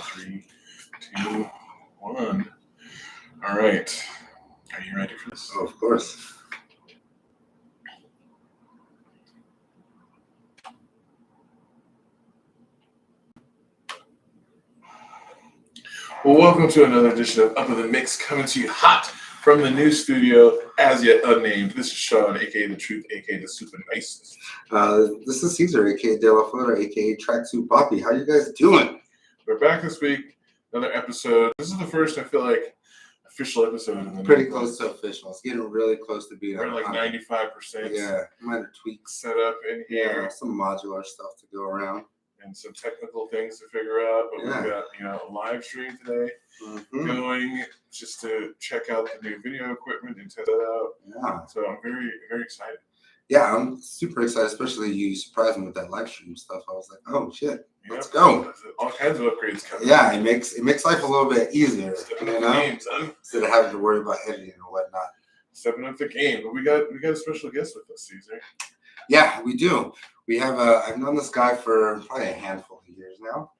3, 2, 1. All right. Are you ready for this? Oh, of course. Well, welcome to another edition of Up in the Mix, coming to you hot from the new studio, as yet unnamed. This is Sean, aka The Truth, aka The Super Nicest. This is Caesar, aka De La Flora, aka Tracksuit Poppy. How you guys doing? We're back this week, another episode. This is the first, I feel like, official episode. In the Pretty close to official. It's getting really close to being. We're like 95%. Yeah, minor tweaks set up in here. Yeah, some modular stuff to go around. And some technical things to figure out, but we've got a live stream today going just to check out the new video equipment and test it out. Yeah. So I'm very, very excited. Yeah, I'm super excited, especially you surprised me with that live stream stuff. I was like, oh shit, let's go. All kinds of upgrades coming. Yeah, it makes life a little bit easier. Stepping up the game, son. Instead of having to worry about editing and whatnot. Stepping up the game. But we got a special guest with us, Caesar. Yeah, we do. We have I've known this guy for probably a handful of years now,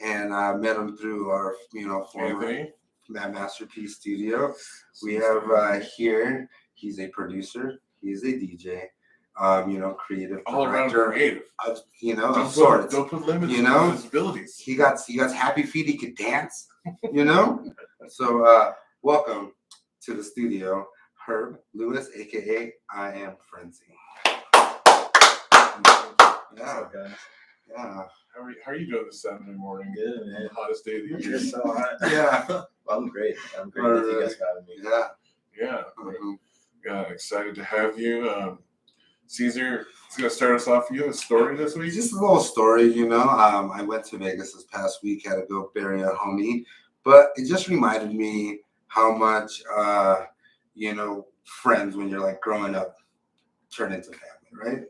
and I met him through our former Mad Masterpiece studio. We have here. He's a producer. He's a DJ. Creative all around creative. Of sorts. Don't put limits on his abilities. He got happy feet. He could dance. So welcome to the studio, Herb Lewis, aka I Am Frenzy. Yeah, guys. Yeah. How are you doing this Saturday morning? Good, man. The hottest day of the year. It's so hot. Yeah. Well, I'm great. I'm great that you guys got me. Yeah. Yeah. Yeah. Excited to have you. Caesar is going to start us off. You have a story this week? Just a little story, I went to Vegas this past week, had to go bury a homie, but it just reminded me how much, friends when you're like growing up turn into family, right?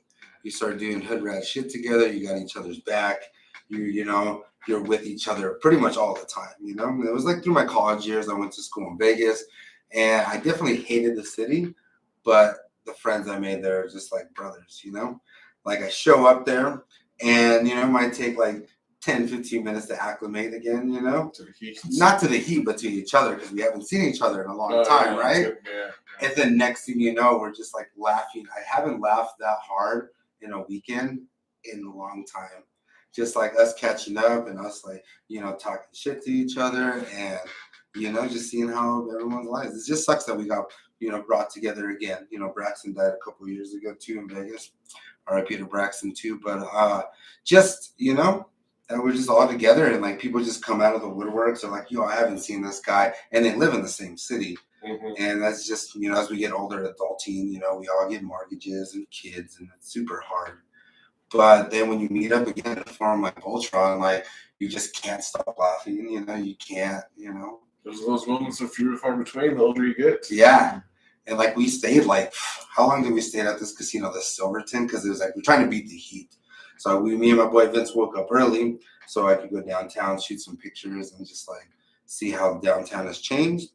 You start doing hood rat shit together. You got each other's back. You're with each other pretty much all the time. It was like through my college years. I went to school in Vegas, and I definitely hated the city, but the friends I made there are just like brothers. Like I show up there, and it might take like 10, 15 minutes to acclimate again. To the heat. Not to the heat, but to each other because we haven't seen each other in a long time, right? Yeah. And then next thing you know, we're just like laughing. I haven't laughed that hard in a weekend in a long time. Just like us catching up and us like, talking shit to each other and, just seeing how everyone's lives. It just sucks that we got, brought together again. Braxton died a couple of years ago too in Vegas. R.I.P. to Braxton too. But that we're just all together and like people just come out of the woodworks and like, I haven't seen this guy. And they live in the same city. Mm-hmm. And that's just, as we get older, adulting, we all get mortgages and kids and it's super hard. But then when you meet up again and form like Voltron, like you just can't stop laughing, you can't, There's those moments of few and far between the older you get. Yeah. And like we stayed like, how long did we stay at this casino, the Silverton? Because it was like, we're trying to beat the heat. So me and my boy Vince woke up early so I could go downtown, shoot some pictures and just like see how downtown has changed.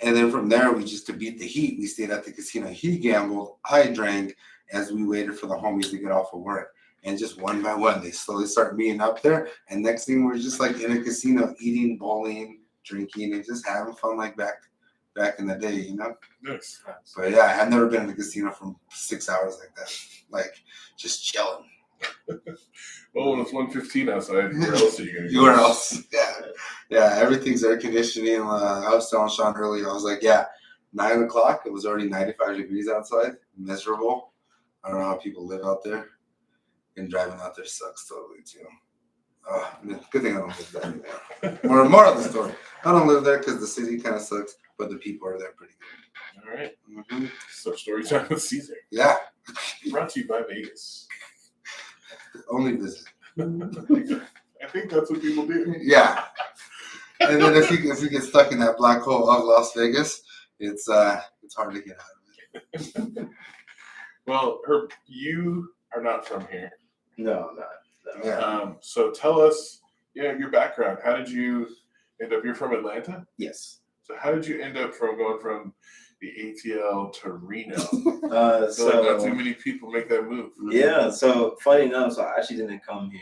And then from there, to beat the heat, we stayed at the casino. He gambled, I drank as we waited for the homies to get off of work. And just one by one, they slowly start meeting up there. And next thing, we're just like in a casino, eating, bowling, drinking, and just having fun like back in the day, Yes. But yeah, I had never been in a casino for 6 hours like that, like just chilling. Well, when it's 1:15 outside, where else are you going to go? Where else? Yeah, everything's air conditioning. I was telling Sean earlier, I was like, 9 o'clock, it was already 95 degrees outside, miserable. I don't know how people live out there. And driving out there sucks totally too. Good thing I don't live there anymore. More of the story. I don't live there because the city kind of sucks, but the people are there pretty good. All right. Mm-hmm. So story time with Caesar. Yeah. Brought to you by Vegas. Only visit. I think that's what people do. Yeah. And then if you get stuck in that black hole of Las Vegas, it's hard to get out of it. Well, Herb, you are not from here. No, not. Yeah. So tell us, your background. How did you end up? You're from Atlanta? Yes. So how did you end up going from the ATL to Reno? So like not too many people make that move. Yeah. So funny enough, so I actually didn't come here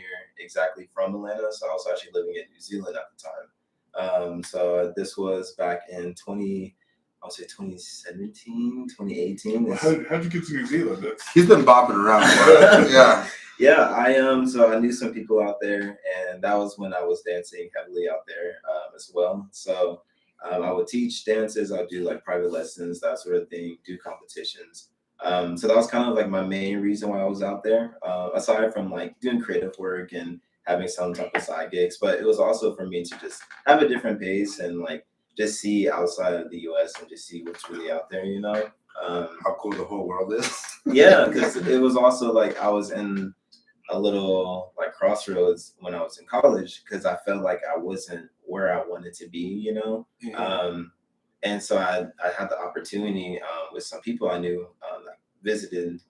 exactly from Atlanta, so I was actually living in New Zealand at the time. So this was back in 2017, 2018. How'd you get to New Zealand? He's been bopping around. Yeah. Yeah, I am. So I knew some people out there, and that was when I was dancing heavily out there as well. So I would teach dances. I would do like private lessons, that sort of thing, do competitions. So that was kind of like my main reason why I was out there, aside from like doing creative work and having some type of side gigs. But it was also for me to just have a different pace and like just see outside of the US and just see what's really out there, you know? How cool the whole world is. Yeah, because it was also like I was in a little like crossroads when I was in college because I felt like I wasn't where I wanted to be, you know? And so I had the opportunity with some people I knew like visited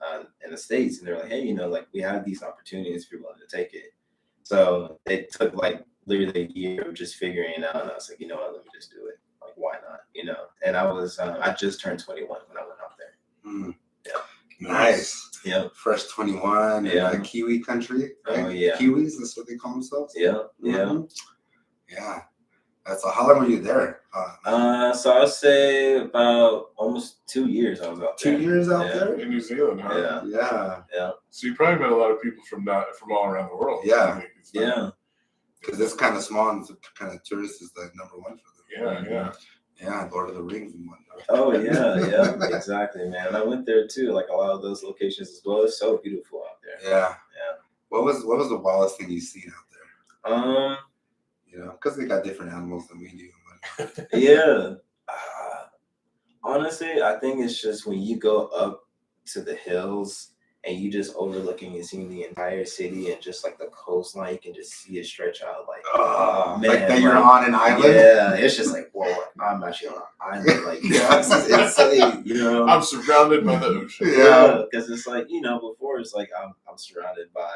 in the States, and they're like, hey, you know, like we have these opportunities if you're willing to take it. So it took like literally a year of just figuring it out, and I was like, you know what, let me just do it. Like, why not? You know? And I just turned 21 when I went out there. Mm. Yeah. Nice. Yeah. Fresh 21 in Yeah. the Kiwi country. Right? Oh yeah. Kiwis, that's what they call themselves. Yeah. Yeah. Mhm. Yeah. That's how long were you there? So I'll say about almost 2 years I was out there. 2 years out Yeah. there? In New Zealand, huh? Yeah. Yeah. So you probably met a lot of people from all around the world. Yeah. I think it's not- Yeah. Because it's kind of small and kind of tourist is like number one for them. Yeah. Yeah, Lord of the Rings and whatnot. Oh yeah, exactly, man. I went there too, like a lot of those locations as well. It's so beautiful out there. Yeah. Yeah. What was the wildest thing you seen out there? Um, You know, because they got different animals than we do. and whatnot. yeah. Honestly, I think it's just when you go up to the hills and you just overlooking and seeing the entire city and just like the coastline, you can just see it stretch out like, man, like that you're like, on an island. Yeah, it's just like, whoa, I'm actually on an island. Like, Yeah. this is insane, you know? I'm surrounded by the ocean. Yeah. Because it's like, you know, before it's like I'm surrounded by,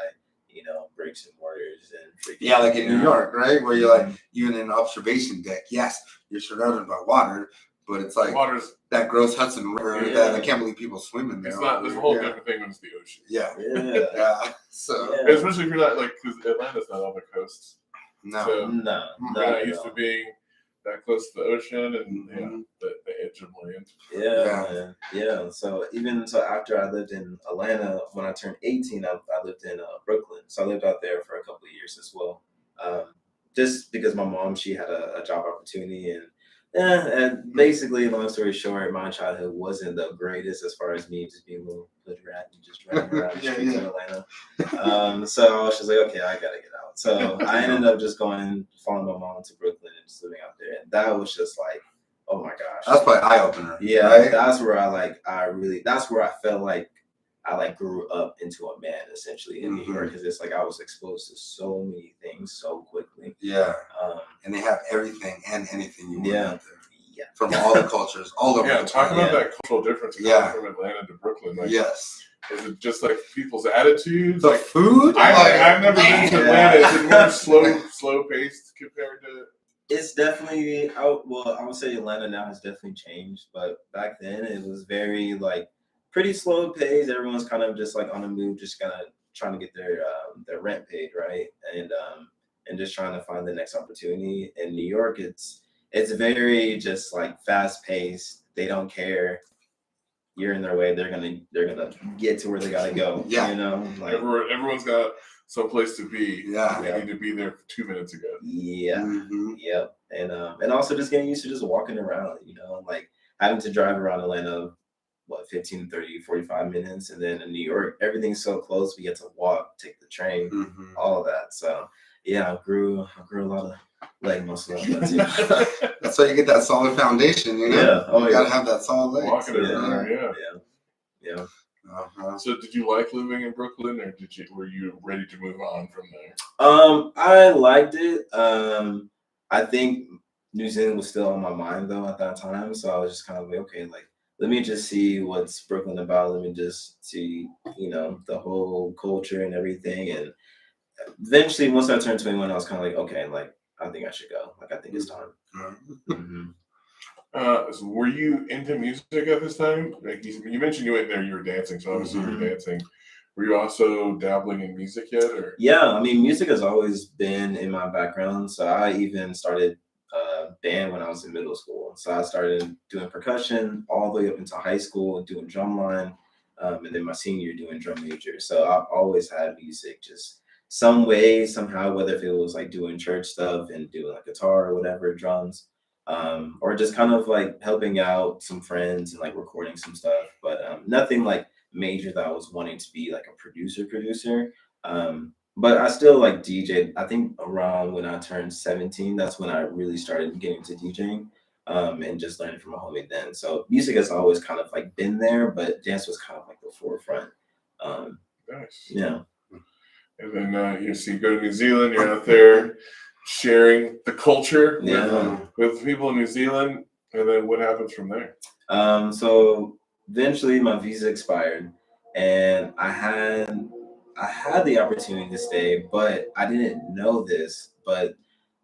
you know, bricks and mortars and freaking, Yeah, like in you New know? York, right? Where you're like, even in an observation deck, yes, you're surrounded by water, but it's like Water's that gross Hudson River Yeah. that I can't believe people swim in there. it's not. over There's a there. whole Yeah. different thing when it's the ocean. Yeah. Yeah. Yeah. So, Yeah. Especially if you're not like, because Atlanta's not on the coast. no. So No, we're not not at used to all. being that close to the ocean and Mhm. the edge of land. Yeah, man. Yeah. So even so, after I lived in Atlanta, when I turned 18, I lived in Brooklyn. So I lived out there for a couple of years as well. Just because my mom, she had a job opportunity, and basically, long story short, my childhood wasn't the greatest as far as me just being a little hood rat and just running around the Yeah, streets yeah. of Atlanta. So I was just like, okay, I gotta get out. So I ended up just following my mom to Brooklyn and just living out there, and that was just like, oh my gosh. That's probably eye opener. Yeah, Right? that's where that's where I felt like I grew up into a man essentially in New York, because it's like I was exposed to so many things so quickly. Yeah. Um, And they have everything and anything you want Yeah. out there. yeah, From all the cultures, all over Yeah, the talk planet. about that cultural difference Yeah. from Atlanta to Brooklyn. Like, Yes. is it just like people's attitudes? The Like, food? I've never been to Yeah. Atlanta. Is it more slow paced compared to? it's definitely I would say Atlanta now has definitely changed, but back then it was very like pretty slow paced. Everyone's kind of just like on the move, just kind of trying to get their rent paid, right? And just trying to find the next opportunity. In New York, it's very just like fast paced. They don't care. You're in their way. They're gonna get to where they gotta go. Yeah. You know, like Everyone's got someplace to be. Yeah. They need to be there 2 minutes ago. yeah. Mhm. Yep. And also just getting used to just walking around, you know, like having to drive around Atlanta, 15, 30, 45 minutes. And then in New York, everything's so close. We get to walk, take the train, Mhm. all of that. So yeah, I grew a lot of leg muscle out there too. That's why you get that solid foundation, you know? Yeah. Oh, you yeah. gotta have that solid leg. Walking Yeah. around, yeah. Yeah. Uh-huh. So, did you like living in Brooklyn, or were you ready to move on from there? I liked it. I think New Zealand was still on my mind though at that time. So I was just kind of like, okay, like let me just see what's Brooklyn about. Let me just see, you know, the whole culture and everything. And eventually, once I turned 21, I was kind of like, okay, like I think I should go. Like I think it's time. Mhm. So were you into music at this time? Like you mentioned, you went there, you were dancing, so obviously you were dancing. Were you also dabbling in music yet, or? Yeah, I mean, music has always been in my background. So I even started band when I was in middle school. So I started doing percussion all the way up into high school and doing drumline. And then my senior year doing drum major. So I've always had music just some way, somehow, whether if it was like doing church stuff and doing like guitar or whatever, drums, or just kind of like helping out some friends and like recording some stuff. But nothing like major that I was wanting to be like a producer. But I still like DJ. I think around when I turned 17, that's when I really started getting into DJing, and just learning from a homie then. So music has always kind of like been there, but dance was kind of like the forefront. Nice. Yeah. And then you go to New Zealand. You're out there sharing the culture with people in New Zealand. And then what happens from there? So eventually my visa expired, and I had the opportunity to stay, but I didn't know this. But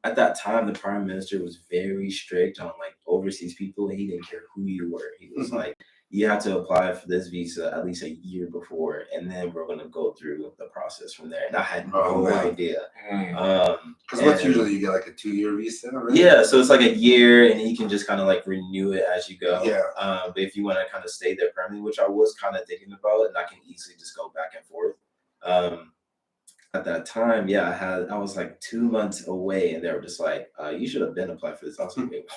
at that time, the prime minister was very strict on like overseas people, and he didn't care who you were. He was like, you have to apply for this visa at least a year before, and then we're gonna go through the process from there. And I had no idea. Because what's usually you get like a 2-year visa, right? Yeah, so it's like a year, and you can just kind of like renew it as you go. Yeah. But if you want to kind of stay there permanently, which I was kind of thinking about, and I can easily just go back and forth. At that time, yeah, I was like 2 months away, and they were just like, you should have been applied for this. I was like,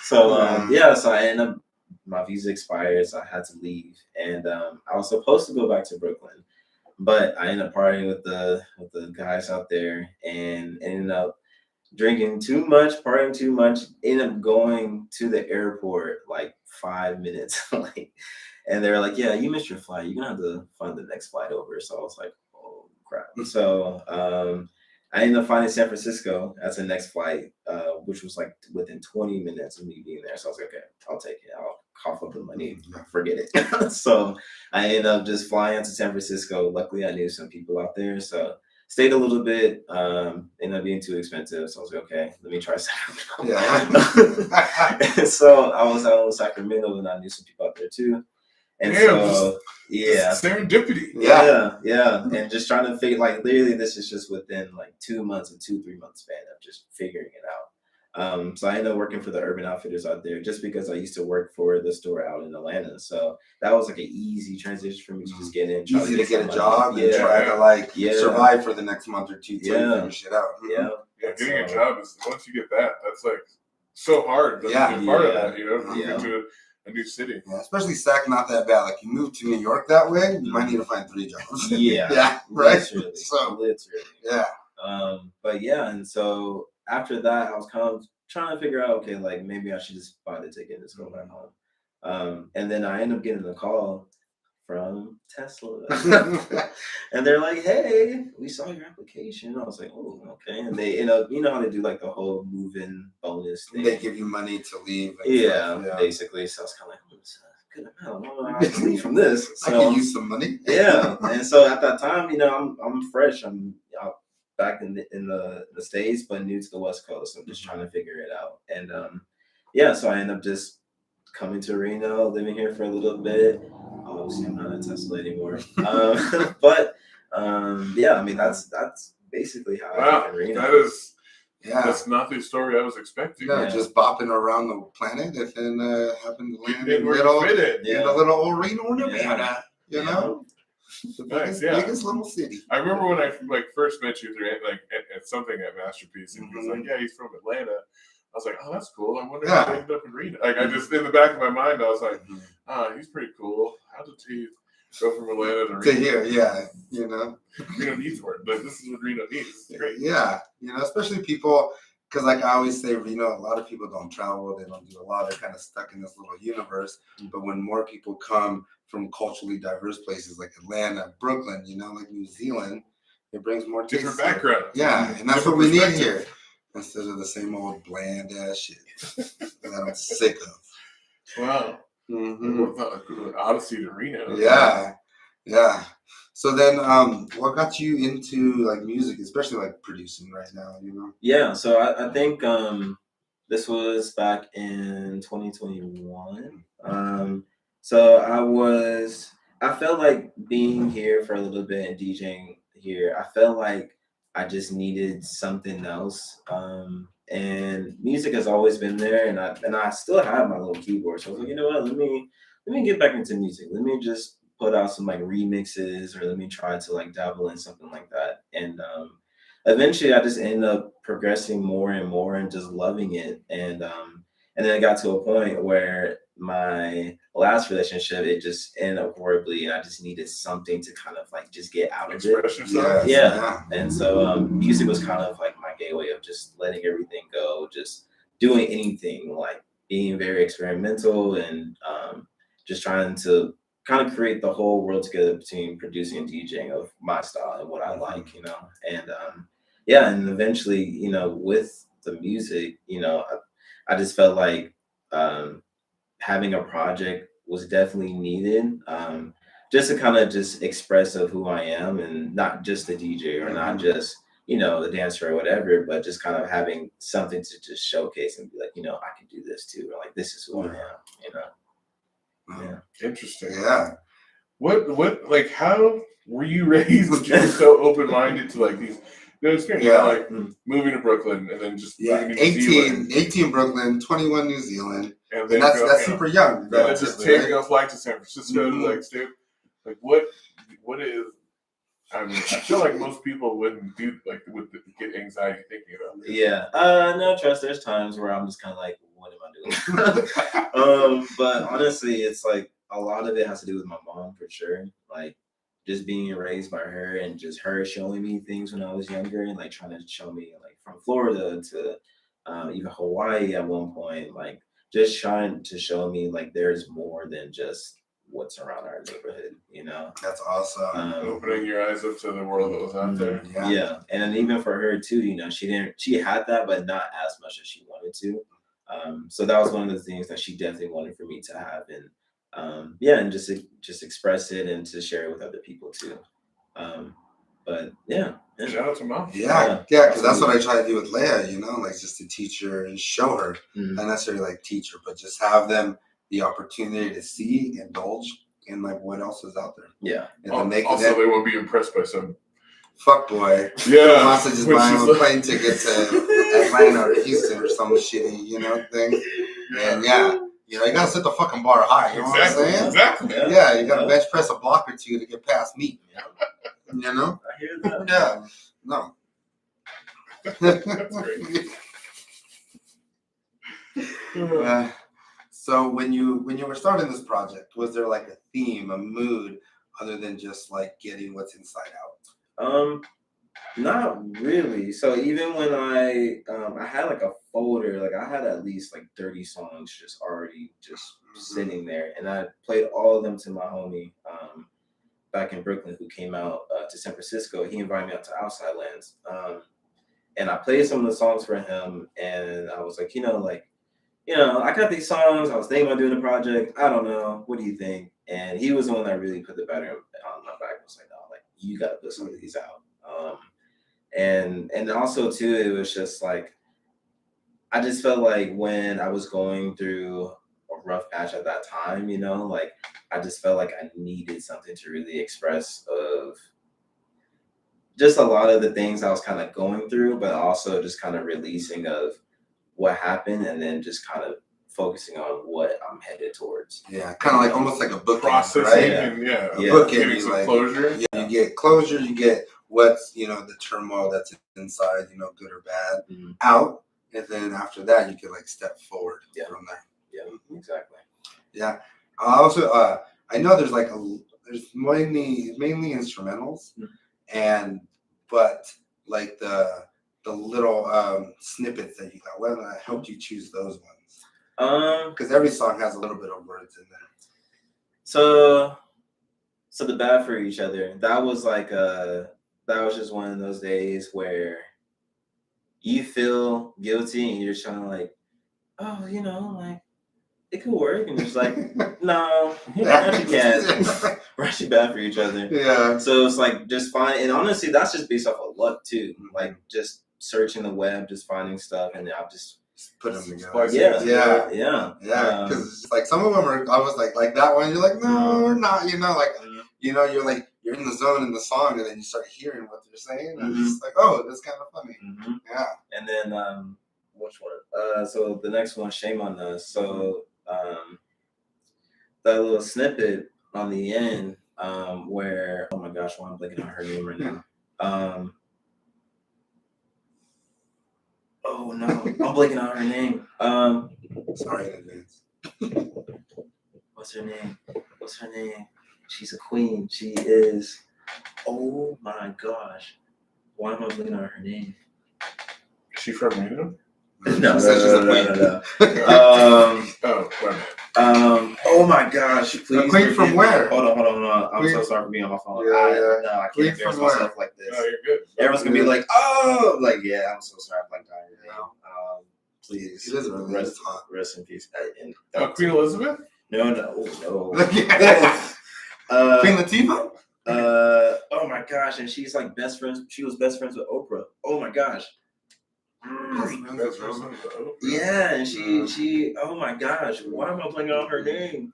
so I ended up, my visa expired, so I had to leave, and I was supposed to go back to Brooklyn, but I ended up partying with the guys out there, and ended up drinking too much, partying too much, ended up going to the airport like 5 minutes late. And they were like, yeah, you missed your flight. You're going to have to find the next flight over. So I was like, oh, crap. So I ended up finding San Francisco as the next flight, which was like within 20 minutes of me being there. So I was like, okay, I'll take it. I'll cough up the money. Forget it. So I ended up just flying out to San Francisco. Luckily, I knew some people out there. So stayed a little bit, ended up being too expensive. So I was like, okay, let me try Sacramento. Yeah. So I was out in Sacramento, and I knew some people out there too. And so, yeah, serendipity. Yeah, and just trying to figure, like, literally, this is just within like 2 months, a 2-3 month span of just figuring it out. So I ended up working for the Urban Outfitters out there, just because I used to work for the store out in Atlanta. So that was like an easy transition for me to just get in, easy to get a job and try to like survive for the next month or two till you figure shit out. Getting a job is, once you get that, that's like so hard. But part of that, moving to a new city. Yeah, especially Sac, not that bad. Like you move to New York that way, you might need to find 3 jobs. Yeah, right. Literally. So literally. But yeah, and so after that, I was kind of trying to figure out, okay, like maybe I should just buy the ticket and just go back home. And then I ended up getting a call from Tesla, and they're like, "Hey, we saw your application." I was like, "Oh, okay." And they, you know how they do like the whole move-in bonus thing. They give you money to leave. Basically. So I was kind of like, "Good amount. I can leave from this." So, I can use some money. Yeah, and so at that time, I'm fresh. I'm back in the States, but new to the West Coast. I'm just trying to figure it out, and so I end up just coming to Reno, living here for a little bit. Obviously, I'm not in Tesla anymore. But I mean, that's basically how I got in Reno. That's not the story I was expecting. Just bopping around the planet, and then happened to land in a little old Reno, Nevada. You know, the biggest little city. I remember when I first met you through at something at Masterpiece, and he was like, "Yeah, he's from Atlanta." I was like, "Oh, that's cool. I wonder how he ended up in Reno." Like, I just, in the back of my mind, I was like, he's pretty cool. How did he go from Atlanta to Reno? To here, Reno needs work. Like, this is what Reno needs. It's great. Yeah, especially people, because like I always say, Reno, a lot of people don't travel. They don't do a lot. They're kind of stuck in this little universe. But when more people come from culturally diverse places like Atlanta, Brooklyn, like New Zealand, it brings more different background. Yeah, and that's what we need here. Instead of the same old bland ass shit that I'm sick of. Wow. Odyssey to Reno. Yeah. So then, what got you into like music, especially like producing right now? Yeah. So I think this was back in 2021. So I felt like being here for a little bit and DJing here, I felt like I just needed something else. And music has always been there, and I still have my little keyboard. So I was like, you know what? Let me get back into music. Let me just put out some like remixes, or let me try to like dabble in something like that. And eventually, I just ended up progressing more and more and just loving it. And then it got to a point where my last relationship, it just ended up horribly, and I just needed something to kind of like just get out of it. Express yourself. Yeah. And so music was kind of like my gateway of just letting everything go, just doing anything, like being very experimental, and just trying to kind of create the whole world together between producing and DJing of my style and what I like, you know. And yeah, and eventually, you know, with the music, you know, I just felt like having a project was definitely needed, just to kind of just express of who I am, and not just the DJ, or not just, you know, the dancer or whatever, but just kind of having something to just showcase and be like, you know, I can do this too, or like this is who I am, you know. Yeah. Interesting. Yeah. What like how were you raised that you were so open minded to like these new experiences? Yeah. Like moving to Brooklyn and then just Yeah, moving to New Zealand, 18 Brooklyn, 21 New Zealand. and And then that's super young. and then just taking a flight to San Francisco Mhm. to like stay. Like what is? I mean, I feel like most people wouldn't do like would get anxiety thinking about this. Yeah. No, trust. There's times where I'm just kind of like, what am I doing? But honestly, it's like a lot of it has to do with my mom for sure. Like just being raised by her, and just her showing me things when I was younger, and like trying to show me like from Florida to even Hawaii at one point, like just trying to show me like there's more than just what's around our neighborhood, you know. That's awesome. Opening your eyes up to the world that was out there. Yeah. And then even for her too, you know, she had that, but not as much as she wanted to. So that was one of the things that she definitely wanted for me to have, and yeah, and just express it and to share it with other people too. But yeah. Shout out to mom. Yeah, because that's what I try to do with Leia, you know, like just to teach her and show her, not necessarily like teach her, but just have them the opportunity to see, indulge in like what else is out there. Yeah. And then they Also, they won't be impressed by some fuckboy yeah. wants to just buy him a plane ticket to Atlanta or Houston or some shitty, you know, thing. And yeah, you know, you gotta set the fucking bar high. You know what I'm saying? Exactly. Yeah, you gotta bench press a block or two to get past me. You know? I hear that. Yeah. No. That's great. So when you were starting this project, was there like a theme, a mood, other than just like getting what's inside out? Not really. So even when I had like a folder, like I had at least like 30 songs just already just sitting there, and I played all of them to my homie back in Brooklyn, who came out to San Francisco. He invited me out to Outside Lands, and I played some of the songs for him, and I was like, I got these songs. I was thinking about doing a project. I don't know. What do you think? And he was the one that really put the batter on my back. I was like, no, like you got to put some of these out. And also too, it was just like, I just felt like when I was going through a rough patch at that time, you know, like I just felt like I needed something to really express of just a lot of the things I was kind of going through, but also just kind of releasing of what happened, and then just kind of focusing on what I'm headed towards. Yeah, kind of like almost like a book Processing, right? and Getting some like closure. Yeah, you get closure. You get what's the turmoil that's inside, good or bad, out, and then after that you can like step forward from there. Yeah, exactly. Yeah, I also I know there's like there's mainly instrumentals, but like the little snippets that you got. What helped you choose those ones? Because every song has a little bit of words in there. So the bad for each other. That was like that was just one of those days where you feel guilty and you're just trying to like, oh, like it could work, and it's like, no, actually can't. We're actually bad for each other. Yeah. So it's like just find, and honestly, that's just based off of luck too. Like just searching the web, just finding stuff, and I've just put them together. Yeah. Because like some of them are, I was like that one. You're like, no, we're not. Like you know, you're in the zone in the song, and then you start hearing what they're saying, and it's just like, oh, that's kind of funny. Mm-hmm. Yeah. And then which one? So the next one, Shame on Us. So that little snippet on the end, where oh my gosh, why I'm blanking on her name right now. Oh no, I'm blanking on her name. Sorry in advance. What's her name? What's her name? She's a queen. She is. Oh my gosh, why am I blanking on her name? Is she from Reno? No. Oh, wait a minute. Oh my gosh, please. queen from forgive me. where? Hold on. I'm Queen- so sorry for being on my phone. Yeah, yeah. No, I Queen can't embarrass from where? myself like this. No, you're good. Everyone's gonna be like, oh, like yeah, I'm so sorry, I blanked on your name. Please, It is really rest, hot. rest in peace. And Oh, Queen Elizabeth? no. Queen Latifah? Oh my gosh, and she's like best friends. She was best friends with Oprah. Oh my gosh. That's Rosamund Pike. Yeah, and she. Oh my gosh, why am I blanking on her name?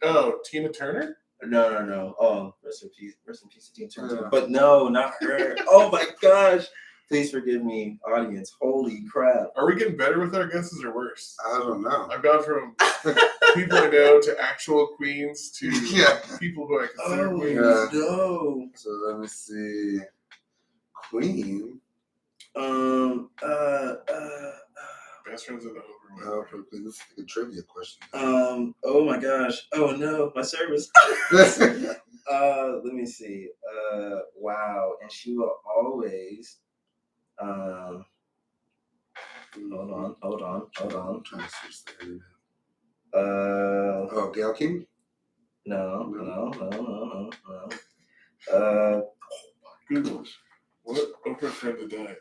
Oh, Tina Turner? No. Oh, rest in peace, to Tina Turner. Yeah. But no, not her. Oh my gosh. Please forgive me, audience. Holy crap. Are we getting better with our guesses or worse? I don't know. I've gone from people I know to actual queens to Yeah. people who I consider Oh queens. Yeah. no. So let me see. Queen. Best friends with the Oh, this is like a trivia question. Oh my gosh. Oh no, my service. Let me see. Wow. And she will always hold on. I'm trying to search the internet. Uh, Oh, Gail King? no. Goodness. What Oprah friend to die?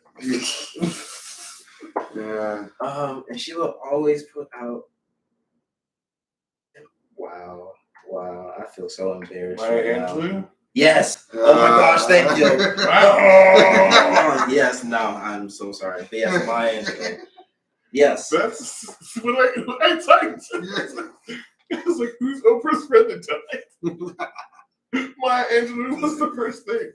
Yeah. And she will always put out. Wow. I feel so embarrassed. Maya right now. Angelou? Yes. Oh my gosh, thank you. Wow. Yes, no, I'm so sorry. But yes, Maya Angelou. Yes. That's what I typed. It was like, who's Oprah's friend that died? Maya Angelou was the first thing.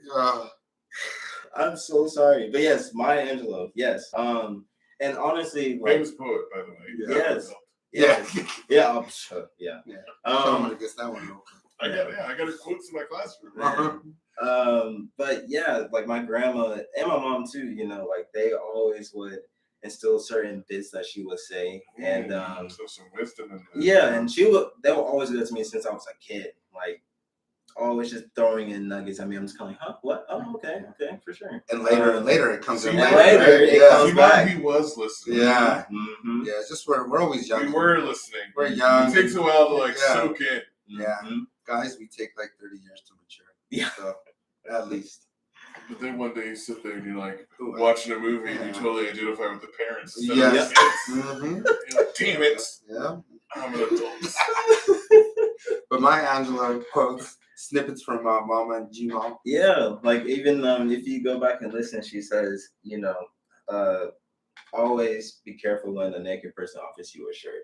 I'm so sorry. But yes, Maya Angelou. Yes. And honestly, like, Famous poet, by the way. Yes. Yeah. Yeah. Sure. Yeah. I'm gonna guess that one. I got quotes in my classroom. But yeah, like my grandma and my mom too, you know, like they always would instill certain bits that she would say. And so some wisdom in there. yeah, and they will always do that to me since I was a kid. Like always just throwing in nuggets. I mean, I'm just kind of like, huh? What? Oh, okay, for sure. And later it comes in. And Later, later right? it Yeah. comes See, Mom, back. he was listening. Yeah. Mm-hmm. Yeah, it's just we're always young. We were listening. We're young. It takes a while to like Yeah. soak in. Yeah. Mhm. Guys, we take like 30 years to mature. Yeah. So, at least. But then one day you sit there and you're like Ooh, watching a movie and you Yeah. totally identify with the parents. Instead Yes. of the kids. Mm-hmm. You're like, damn it, Yeah. I'm an adult. But Maya Angelou quotes snippets from Mama and G-Mom. Yeah, like even if you go back and listen, she says, you know, always be careful when a naked person offers you a shirt.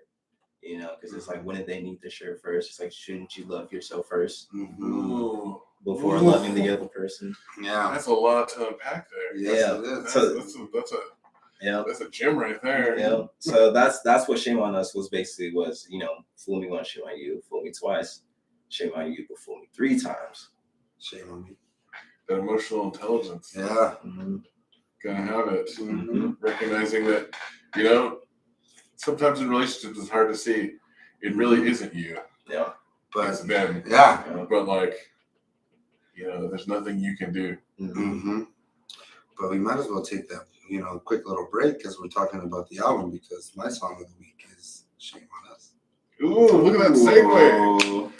You know, because it's like, wouldn't they need the shirt first? It's like, shouldn't you love yourself first Ooh. before Ooh. loving the other person? Yeah. That's a lot to unpack there. Yes, Yeah. it is. That's a gem right there. Yeah. So that's what Shame on Us was basically was, you know, fool me once, shame on you, fool me twice, shame on you, but fool me 3 times. Shame on me. That emotional intelligence. Yeah. Mm-hmm. Gotta have it. Mm-hmm. Recognizing that, you know, sometimes in relationships it's hard to see it really isn't you. Yeah. It's But them. yeah. But like, you know, there's nothing you can do. Mm-hmm. Mm-hmm. But we might as well take that, you know, quick little break because we're talking about the album because my song of the week is Shame on Us. Ooh, look at that segue.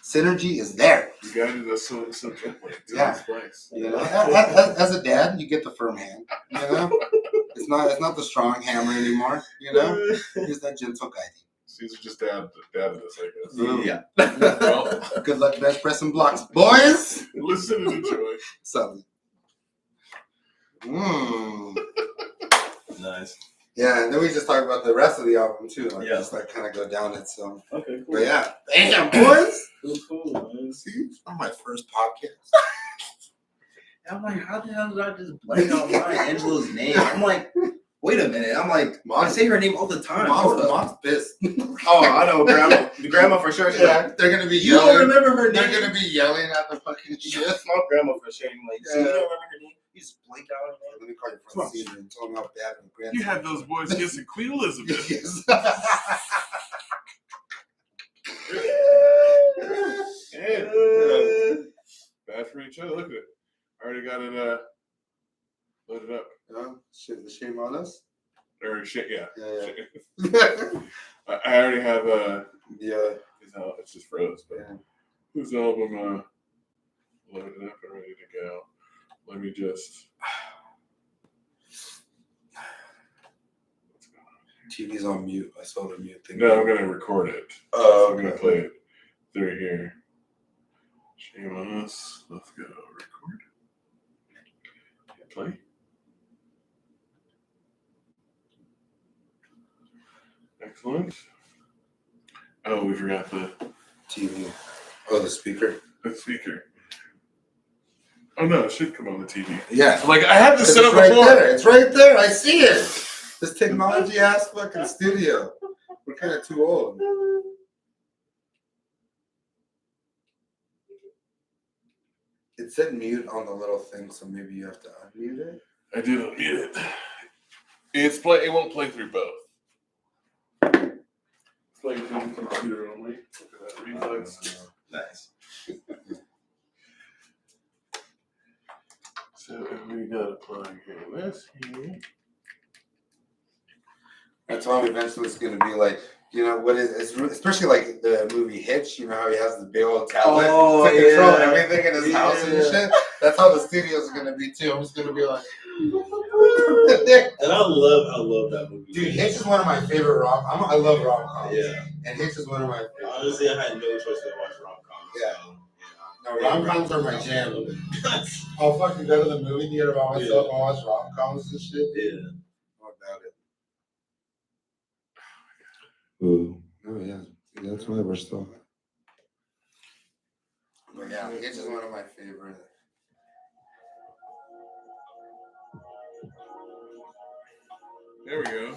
Synergy is there. You guided us so gently to Yeah. this place. You know, as a dad, you get the firm hand. You know, it's not the strong hammer anymore. You know, it's that gentle guiding. Caesar just dabbed us, I guess. Mm. Yeah. Well, Good luck bench pressing blocks, boys. listen and enjoy. Something. Nice. Yeah, and then we just talk about the rest of the album too. Like Yeah. just like kind of go down it. So Okay, But yeah, damn boys. Cool, man. See, on my first podcast. I'm like, how the hell did I just blank on Maya Angelou's name? I'm like, wait a minute. I'm like, I say her name all the time. Mom's pissed. Oh, I know, grandma. The grandma for sure. Yeah, they're gonna be You don't yelling. remember her name? They're gonna be yelling at the fucking shit. My grandma for sure. I'm like, so you don't remember her name? You just blank out on Let me call your friend Caesar and tell him how bad my grandson. You had those boys kissing Queen Elizabeth. Yes. Yeah. Bad for each other. Look at it. I already got it loaded up. Shit, the shame on us. Or shit, yeah. Yeah. I already have Yeah. it's just froze, but whose album loaded up and ready to go. Let me just TV's on mute. I saw the mute thing. No, I'm gonna record it. Oh, I'm gonna play it through here. Shame on us. Let's go record. Hit play. Excellent. Oh, we forgot the TV. Oh, the speaker. speaker. Oh no, it should come on the TV. Yeah. Like I had this It's set up right before. there. It's right there. I see it. This technology ass fucking studio. We're kind of too old. It said mute on the little thing, so maybe you have to unmute it. I did unmute it. It won't play through both. It's playing through the computer only. Look at that reflex. Nice. So we gotta plug in this here. I told him eventually it's gonna be like, you know, what is it's especially like the movie Hitch, you know how he has the big old tablet Oh, to control yeah. everything in his house and Yeah. shit. That's how the studio's gonna be too. I'm just gonna be like And I love that movie. dude, Hitch is one of my favorite I love rom-coms. Yeah. And Hitch is one of my favorite. Honestly, I had no choice to watch rom-coms. Yeah. So, No, rom-coms are my jam. I'll fucking go to the movie theater by myself and watch rom-coms and shit. Yeah. What about it? Ooh. Oh yeah. See, that's why we're still. But yeah, Hitch is one of my favorite. There we go.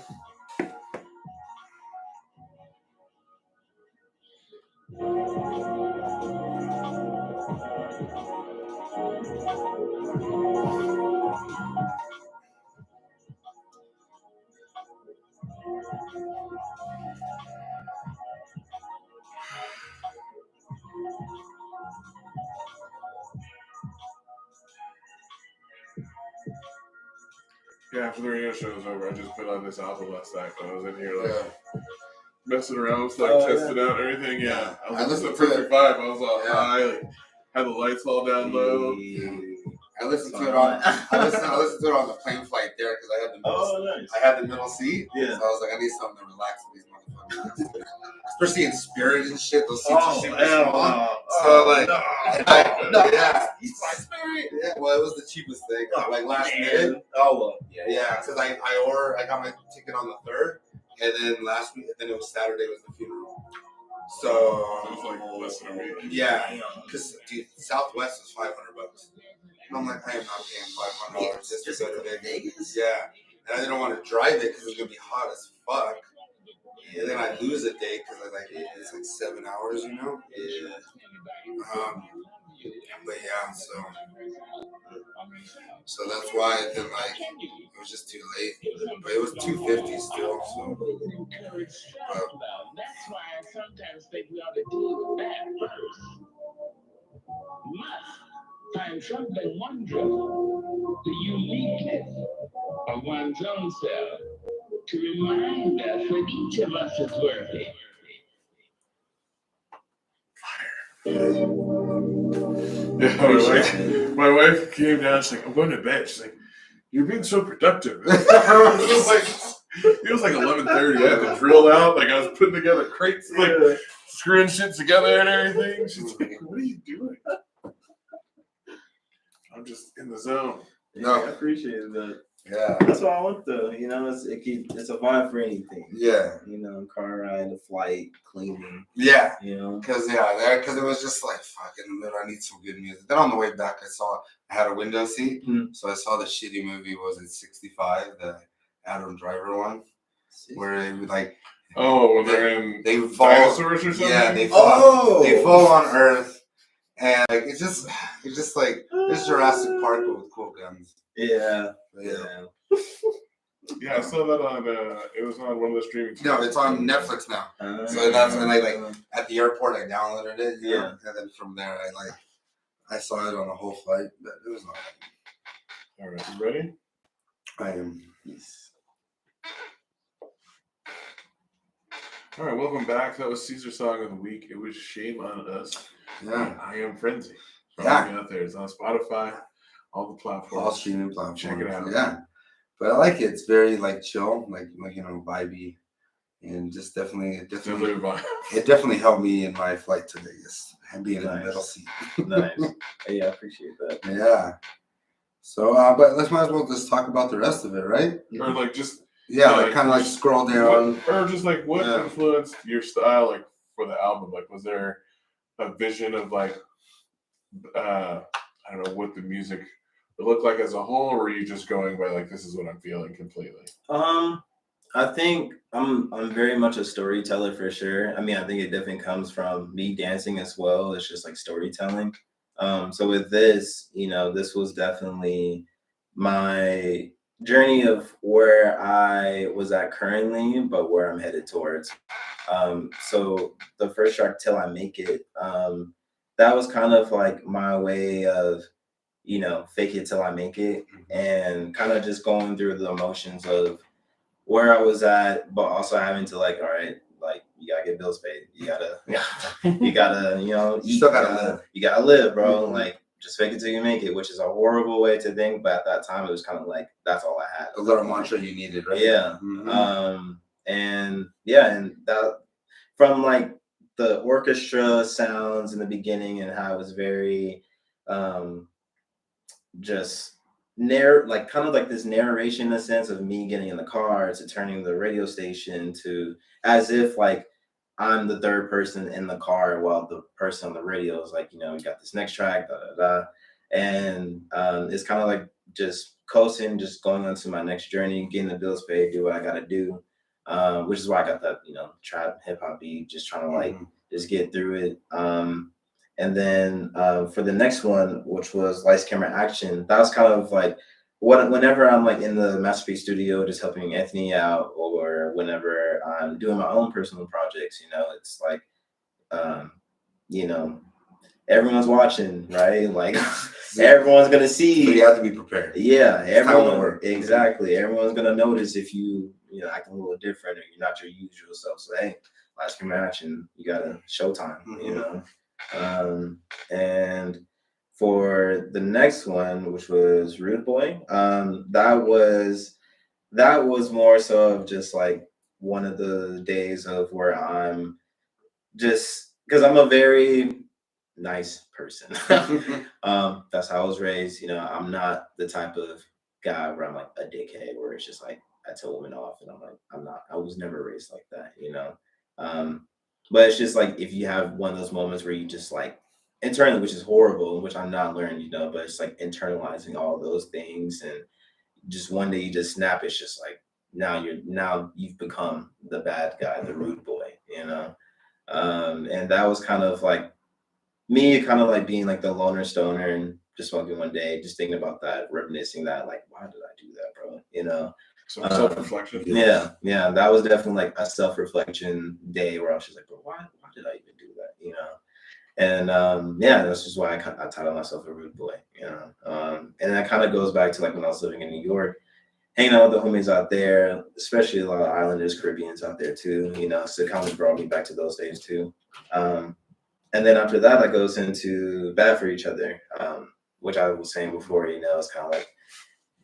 Yeah, after the radio show was over, I just put on this album last night. I was in here like messing around, with, like testing out everything. Yeah, I was listening to Perfect Vibe. I was all high, like had the lights all down low. I listened to it on. I listened to it on the plane flight there because I had the middle. Oh, nice. I had the middle seat. Yeah. So I was like, I need something to relax with these motherfuckers. Especially in Spirit and shit. Those seats are super small. So like, yeah. Well, it was the cheapest thing. Like last minute. Oh, well. Yeah, because I got my ticket on the 3rd, and then last week, then it was Saturday was the funeral. So It was like less than a week. yeah, because dude, Southwest is $500. And I'm like, I am not paying $500 just to go to Vegas. Yeah, and I didn't want to drive it because it's gonna be hot as fuck. And then I lose a day because I like it's like 7 hours, you know. Yeah. But yeah, so that's why then like it was just too late. But it was $250 still. So, that's why I sometimes think we ought to deal with that first. Must find something wonderful, the uniqueness of one's own self, to remind us that each of us is worthy. Yeah, my wife came down. She's like, "I'm going to bed." She's like, "You're being so productive." It was like 11:30. I had to drill out. Like I was putting together crates, like screwing shit together and everything. She's like, "What are you doing?" I'm just in the zone. No. I appreciate that. Yeah. That's what I want though. You know, it's a vibe for anything. Yeah. You know, car ride, a flight, cleaning. Yeah. You know. Because it was just like fuck in the middle. I need some good music. Then on the way back, I had a window seat, so I saw the shitty movie. Was it 65? The Adam Driver one, where it would like. Oh, when they're in they fall, dinosaurs or something. Yeah, they fall. Oh, they fall on Earth, and like it's just like this Jurassic Park but with cool guns. Yeah. Yeah. Yeah, I saw that on. It was on one of the streaming. No, it's on Netflix now. So that's when I like at the airport I downloaded it. You know? And then from there I saw it on a whole flight, but it was alright. All right, you ready? I am. Yes. All right, welcome back. That was Caesar Song of the Week. It was Shame on Us. Yeah. I Am Frenzy. Yeah. Out there. It's on Spotify, all the platforms. All streaming platforms. Check it out. Yeah. But I like it. It's very like chill, like vibey, and just definitely a vibe. It definitely helped me in my flight to Vegas and being in the middle seat. Nice. Yeah, I appreciate that. Yeah. So, but let's might as well just talk about the rest of it, right? Or like just like kind of like scroll down. Or just like what influenced your style, like for the album? Like, was there a vision of like, I don't know, what the music would look like as a whole, or were you just going by like, this is what I'm feeling completely? I think I'm very much a storyteller for sure. I mean, I think it definitely comes from me dancing as well. It's just like storytelling. So with this, this was definitely my journey of where I was at currently, but where I'm headed towards. So the first track, Till I Make It, that was kind of like my way of, fake it till I make it, and kind of just going through the emotions of where I was at, but also having to like, all right, like you gotta get bills paid. You gotta, eat. You still gotta live. You gotta live, bro. Mm-hmm. Like just fake it till you make it, which is a horrible way to think, but at that time it was kind of like that's all I had. A little mantra you needed, right? Yeah. Mm-hmm. And that from like the orchestra sounds in the beginning and how it was very just like kind of like this narration in a sense of me getting in the car to turning the radio station to as if like I'm the third person in the car while the person on the radio is like, we got this next track, and it's kind of like just coasting, just going on to my next journey, getting the bills paid, do what I gotta do, which is why I got that trap hip hop beat, just trying to like just get through it. And then for the next one, which was Lights, Camera, Action, that was kind of like whenever I'm like in the Masterpiece studio, just helping Anthony out, or whenever I'm doing my own personal projects, it's like, everyone's watching, right? Like everyone's gonna see. So you have to be prepared. Yeah, everyone. Exactly. Everyone's gonna notice if you acting a little different or you're not your usual self. So hey, Lights, Camera, Action, you gotta showtime, and for the next one, which was Rude Boy, that was more so of just like one of the days of where I'm just because I'm a very nice person. That's how I was raised. I'm not the type of guy where I'm like a dickhead where it's just like I tell women off and I'm like, I'm not, I was never raised like that, but it's just like if you have one of those moments where you just like internally, which is horrible, which I'm not learning, but it's like internalizing all those things, and just one day you just snap. It's just like now you've become the bad guy, the rude boy, and that was kind of like me, kind of like being like the loner stoner and just smoking one day, just thinking about that, reminiscing that, like, why did I do that, bro? Some self-reflection. Yeah, that was definitely like a self-reflection day where I was just like, bro, why did I even do that, And that's just why I titled myself a rude boy, and that kind of goes back to like when I was living in New York, hanging out with the homies out there, especially a lot of Islanders, Caribbeans out there too, so it kind of brought me back to those days too. And then after that, that goes into Bad for Each Other, which I was saying before, it's kind of like,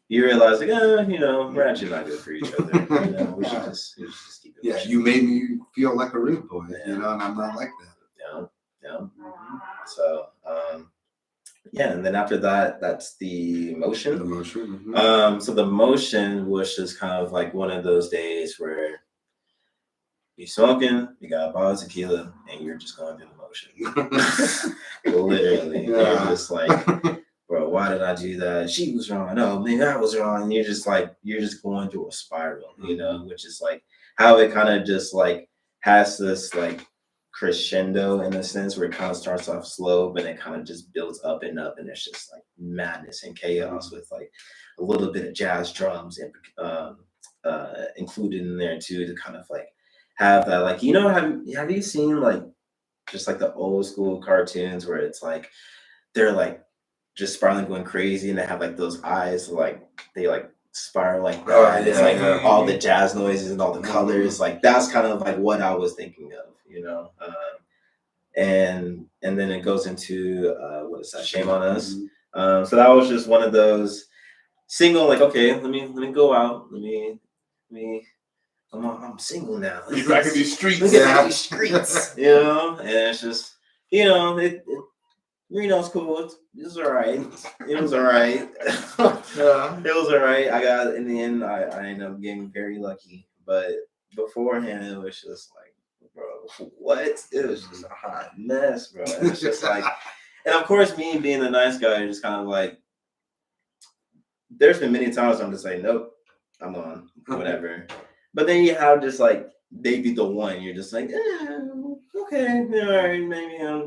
you realize like, we're actually not good for each other. We should just keep it. Yeah, you made me feel like a rude boy, and I'm not like that. Yeah. So, yeah, and then after that, that's the motion. The motion. Mhm. So the motion was just kind of like one of those days where you're smoking, you got a bottle of tequila, and you're just going through the motion. Literally, Yeah. you're just like, bro, why did I do that? She was wrong. No, maybe I was wrong. And you're just like, you're just going through a spiral, you know, which is like how it kind of just like has this like crescendo in a sense where it kind of starts off slow, but it kind of just builds up, and it's just like madness and chaos with like a little bit of jazz drums and included in there too to kind of like have that, like, you know, have you seen like just like the old school cartoons where it's like they're like just spiraling going crazy and they have like those eyes like they like spiral like that. Oh, And it's yeah, like yeah. all the jazz noises and all the colors, like that's kind of like what I was thinking of, you know. And then it goes into what is that, Shame on Us. So that was just one of those single, like, okay, let me go out, let me I'm single now. Get back in these streets. Let's get back in these streets, you know. And it's just, you know, Reno's cool. It was all right. It was all right. Yeah. It was all right. I got, in the end, I ended up getting very lucky. But beforehand, it was just like, bro, what? It was just a hot mess, bro. And it's just like, and of course, me being the nice guy, just kind of like, there's been many times I'm just like, nope, I'm on, whatever. But then you have just like, they be the one, you're just like, okay, all right, maybe I'm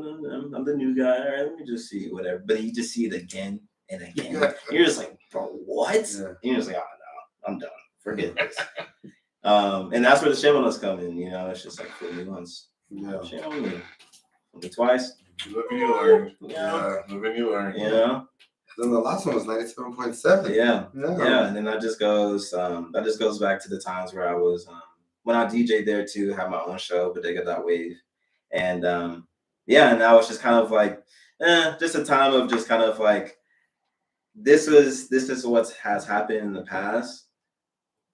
the new guy. All right, let me just see whatever. But you just see it again and again. You're just like, bro, what? Yeah. And you're just like, oh no, I'm done. Forget this. And that's where the shame on us come in. You know, it's just like, fool me once, Yeah. shame on me. Fool me twice. You live and you learn. Yeah. Live and you learn. You know. Then the last one was 97.7. Yeah. Yeah. Yeah, and then that just goes back to the times where I was when I DJ'd there too, had my own show, Bodega.wave. And yeah, and that was just kind of like just a time of just kind of like this is what has happened in the past.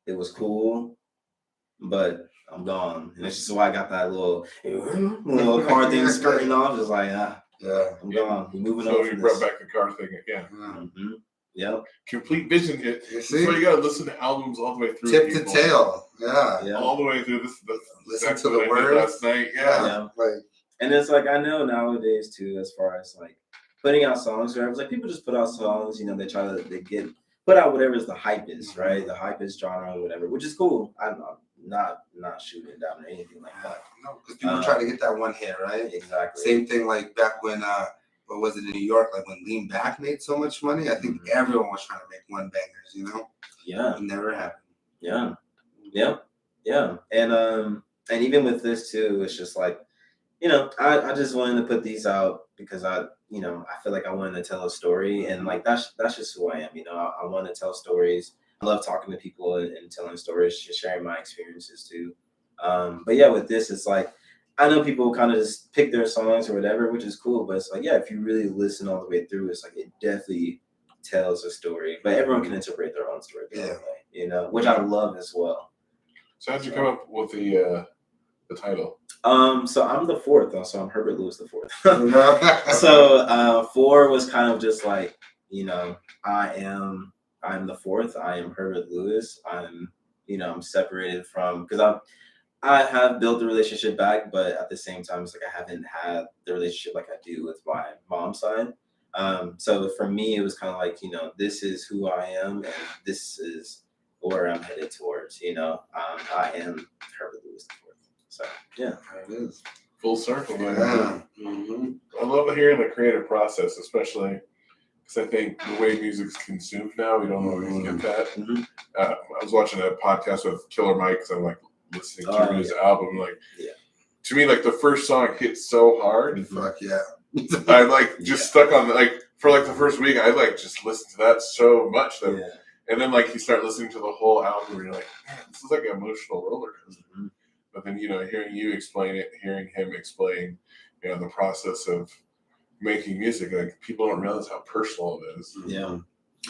It was cool, but I'm gone. And it's just why I got that little car thing skirting off, just like Yeah. I'm gone. We're moving So on. you from brought this. back the car thing again. Mhm. Yep. Complete vision hit. You That's see? why you gotta listen to albums all the way through. Tip to people. tail. Yeah. Yeah. All the way through. This Listen that's to what the I did words. last night. Yeah. Yeah. Like, And it's like, I know nowadays too, as far as like putting out songs, right? It's like people just put out songs, you know, they put out whatever the hype is, right? The hype is genre or whatever, which is cool. I'm not shooting it down or anything like that. no, because people try to get that one hit, right? Exactly. Same thing like back when, what was it in New York? Like when Lean Back made so much money, I think everyone was trying to make one bangers, you know? Yeah. It never happened. Yeah. Yeah. Yeah. And even with this too, it's just like, you know, I just wanted to put these out because I feel like I wanted to tell a story, and like that's just who I am. You know, I want to tell stories. I love talking to people and telling stories, just sharing my experiences too. But yeah, with this, it's like I know people kind of just pick their songs or whatever, which is cool. But it's like, yeah, if you really listen all the way through, it's like it definitely tells a story. But everyone can interpret their own story, their own way, you know, which I love as well. So how'd you come up with the title? So I'm the fourth, so I'm Herbert Lewis the fourth. So 4 was kind of just like, you know, I'm the fourth. I am Herbert Lewis. I'm separated from, because I have built the relationship back, but at the same time, it's like I haven't had the relationship like I do with my mom's side. So for me, it was kind of like, you know, this is who I am, and this is where I'm headed towards. You know, I am Herbert Lewis the fourth. So yeah, There it is. Full circle, man. Yeah. Mm-hmm. I love hearing the creative process, especially because I think the way music's consumed now, we don't always get that. Mhm. I was watching a podcast with Killer Mike because I'm like listening to his album. Like, to me, like the first song hits so hard. Fuck yeah. I like just stuck on like for like the first week. I like just listened to that so much that, and then like you start listening to the whole album, and you're like, man, this is like an emotional roller coaster. Mhm. But then, you know, hearing you explain it, hearing him explain, you know, the process of making music, like people don't realize how personal it is. Yeah.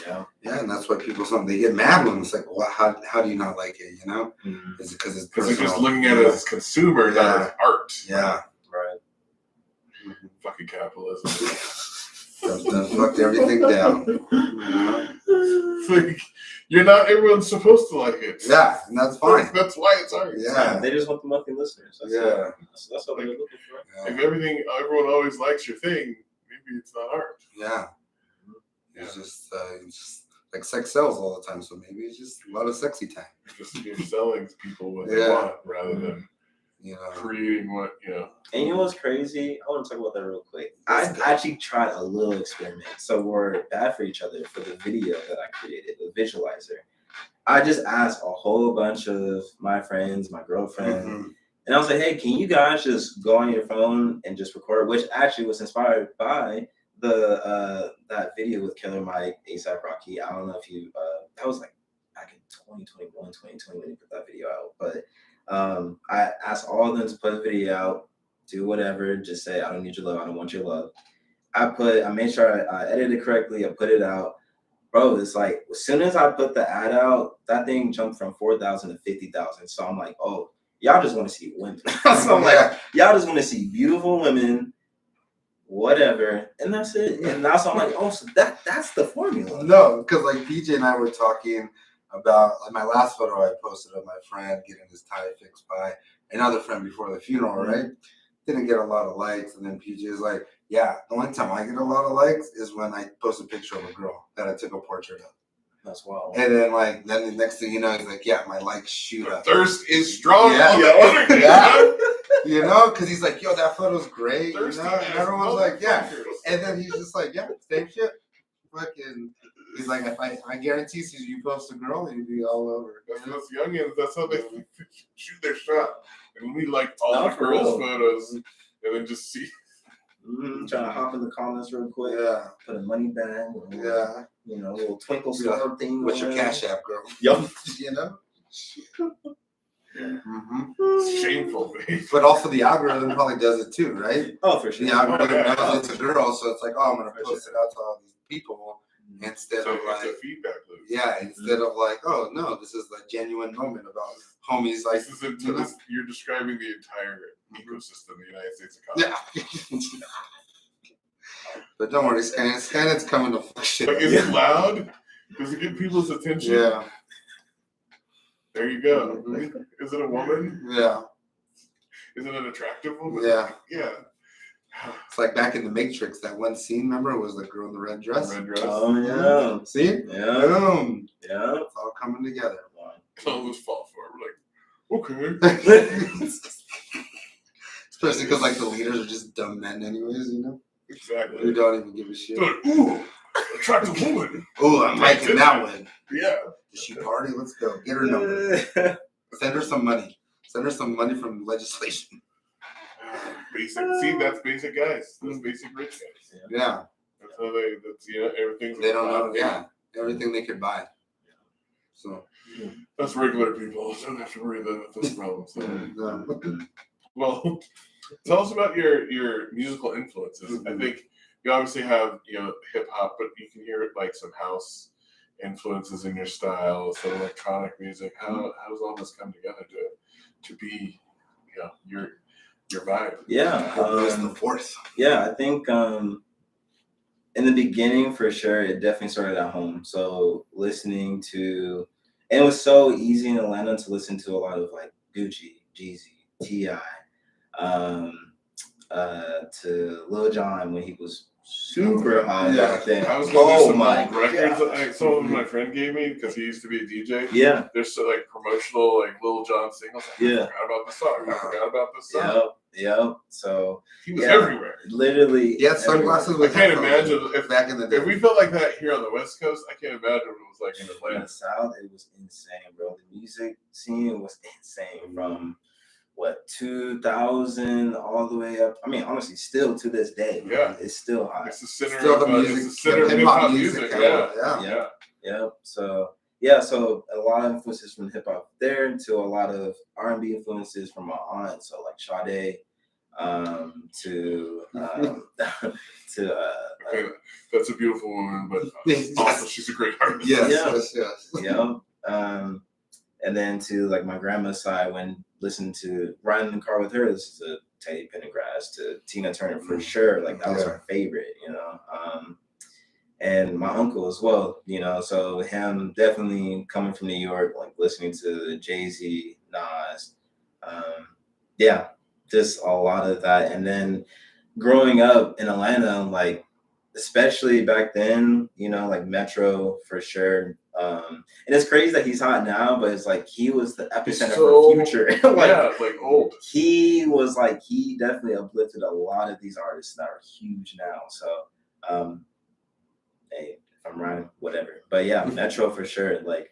Yeah, and that's why people they get mad when it's like, well, how do you not like it? You know, Mhm. is it because it's Because personal? they're just looking at it as consumer, not as art. Yeah. Right. Fucking capitalism. Done fucked everything down. It's like, you're not everyone's supposed to like it. Yeah, and that's fine. That's why it's art. Yeah. They just want the monthly listeners. That's Yeah. That's what they're looking for. If everyone always likes your thing, maybe it's not art. Yeah. It's just like sex sells all the time, so maybe it's just a lot of sexy time. Just you're selling people what they Yeah. want rather than You know. creating what And you know what's crazy? I want to talk about that real quick. I actually tried a little experiment. So we're bad for each other for the video that I created, the visualizer. I just asked a whole bunch of my friends, my girlfriend, Mhm. and I was like, hey, can you guys just go on your phone and just record? Which actually was inspired by the that video with Killer Mike, A$AP Rocky. I don't know if you that was like back in 2021, 2020 when he put that video out. But I asked all of them to put a video out, do whatever, just say, I don't need your love, I don't want your love. I made sure I edited it correctly, I put it out. Bro, it's like, as soon as I put the ad out, that thing jumped from 4,000 to 50,000. So I'm like, oh, y'all just want to see women. So I'm like, y'all just want to see beautiful women, whatever, and that's it. And that's I'm like, oh, so that's the formula. No, because like PJ and I were talking about like my last photo I posted of my friend getting his tie fixed by another friend before the funeral, right? Didn't get a lot of likes, and then PJ is like, yeah, the only time I get a lot of likes is when I post a picture of a girl that I took a portrait of. That's wild. And then then the next thing you know, he's like, yeah, my likes shoot The up. thirst is strong Yeah. on the internet. Yeah. You know, because he's like, yo, that photo's great, you Thirsty know? And ass everyone's like, yeah. motherfuckers. And then he's just like, yeah, same shit. Fucking, he's like, if I guarantee you post a girl, you'd be all over. That's those youngins. That's how they shoot their shot. And we like all Not the for girls' real. photos, and then just see. Trying to hop in the comments real quick. Yeah, Put a money bag. yeah. You know, a little twinkle Yeah. star thing. What's your on there. Cash App, girl? Yup. You know? Mm-hmm. It's shameful, babe. But also the algorithm probably does it too, right? Oh, for sure. The algorithm yeah. knows it's a girl, so it's like, oh, I'm gonna For post it out to all these people instead So of it's a like, feedback loop. yeah, instead of like, oh no, this is the genuine moment about homies like, This isn't. you know? You're describing the entire ecosystem of the United States economy. Yeah. But don't worry, Skynet's coming to fuck shit Like, up. is it loud? Does it get people's attention? Yeah, There you go. Mhm. Is it a woman? yeah, Is it an attractive woman? yeah. Yeah. It's like back in the Matrix, that one scene, remember, it was the girl in the red dress. Red dress. Oh, yeah. See? Yeah. Boom. Yeah. It's all coming together. All this fall for it. We're like, okay. Especially because like the leaders are just dumb men anyways, you know? Who Exactly. don't even give a shit. They're like, ooh, attractive woman. Oh, I'm liking that one. Yeah. Does she party? Let's go. Get her number. Send her some money. Send her some money from legislation. Basic. See, that's basic guys. That's basic rich guys. Yeah. That's how that's, everything's. They don't know. Yeah. Everything they could buy. So, That's regular people. Don't have to worry about those problems. Well, tell us about your musical influences. I think you obviously have, hip hop, but you can hear like some house influences in your style, some electronic music. How does all this come together to be, your vibe? Yeah. Louis the Fourth. Yeah, I think in the beginning, for sure, it definitely started at home. So listening to, and it was so easy in Atlanta to listen to a lot of like Gucci, Jeezy, T.I., to Lil Jon when he was super hot Yeah. back then. I was going Oh through some my old records God. that some of my friend gave me because he used to be a DJ. Yeah, There's so like promotional like Lil Jon singles. Yeah. I forgot about this song. I forgot about this song. yep. So He was Yeah. everywhere. literally, He had sunglasses I with can't headphones imagine if back in the day. If we felt like that here on the West Coast, I can't imagine what it was like in in Atlanta. the South, it was insane, bro. The music scene was insane from 2000 all the way up. I mean, honestly, still to this day, Yeah. it's still hot. It's the center Still the of music, it's the center of hip-hop hip-hop music, music. yeah. Yeah. Yep. So a lot of influences from hip hop there to a lot of R&B influences from my aunt. So like Sade, Okay, that's a beautiful woman, but Yes. also she's a great artist. Yes. And then to like my grandma's side, when listening to riding in the car with her, this is to Teddy Pendergrass, to Tina Turner for sure. Like that was Yeah. her favorite, and my uncle as well, you know. So him definitely coming from New York, like listening to Jay-Z, Nas, um, yeah, just a lot of that. And then growing up in Atlanta, like especially back then, you know, like Metro for sure. And it's crazy that he's hot now, but it's like he was the epicenter so- for Future. Like yeah, like old. he was like he definitely uplifted a lot of these artists that are huge now. So hey, if I'm right, whatever. But yeah, Metro for sure. Like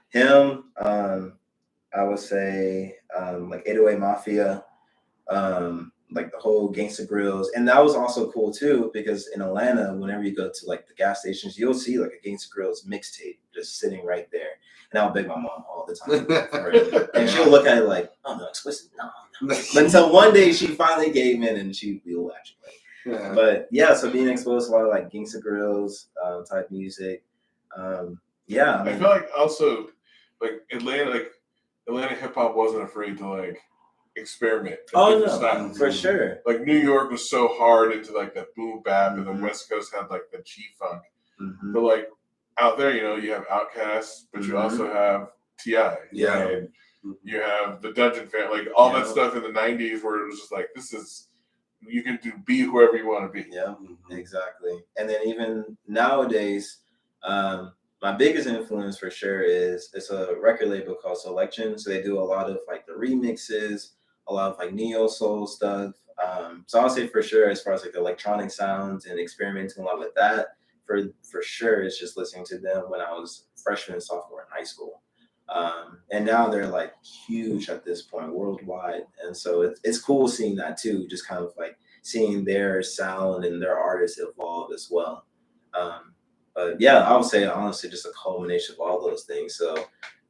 him, I would say like 808 Mafia, like the whole Gangsta Grills. And that was also cool too, because in Atlanta, whenever you go to like the gas stations, you'll see like a Gangsta Grills mixtape just sitting right there. And I'll beg my mom all the time for it. And she'll look at it like, oh no, explicit, no. But until one day she finally gave in and we will actually. Yeah. But yeah, so being exposed to a lot of like Gangsta Grills type music. Yeah, I I mean, feel like also like Atlanta hip hop wasn't afraid to like experiment. in oh different no, styles. for sure. Like New York was so hard into like that boom bap, and Mhm. the West Coast had like the G funk. Mhm. But like out there, you know, you have Outkast, but you Mhm. also have T.I. Yeah. and you have the Dungeon Family, like all that Yeah. stuff in the '90s, where it was just like, this is you can be whoever you want to be. Yeah, exactly. And then even nowadays, my biggest influence for sure is it's a record label called Selection. So they do a lot of like the remixes, a lot of like neo soul stuff. So I'll say for sure, as far as like the electronic sounds and experimenting a lot with that, for sure, it's just listening to them when I was freshman and sophomore in high school. And now they're like huge at this point worldwide. And so it's cool seeing that too, just kind of like seeing their sound and their artists evolve as well. But yeah, I would say honestly, just a culmination of all those things. So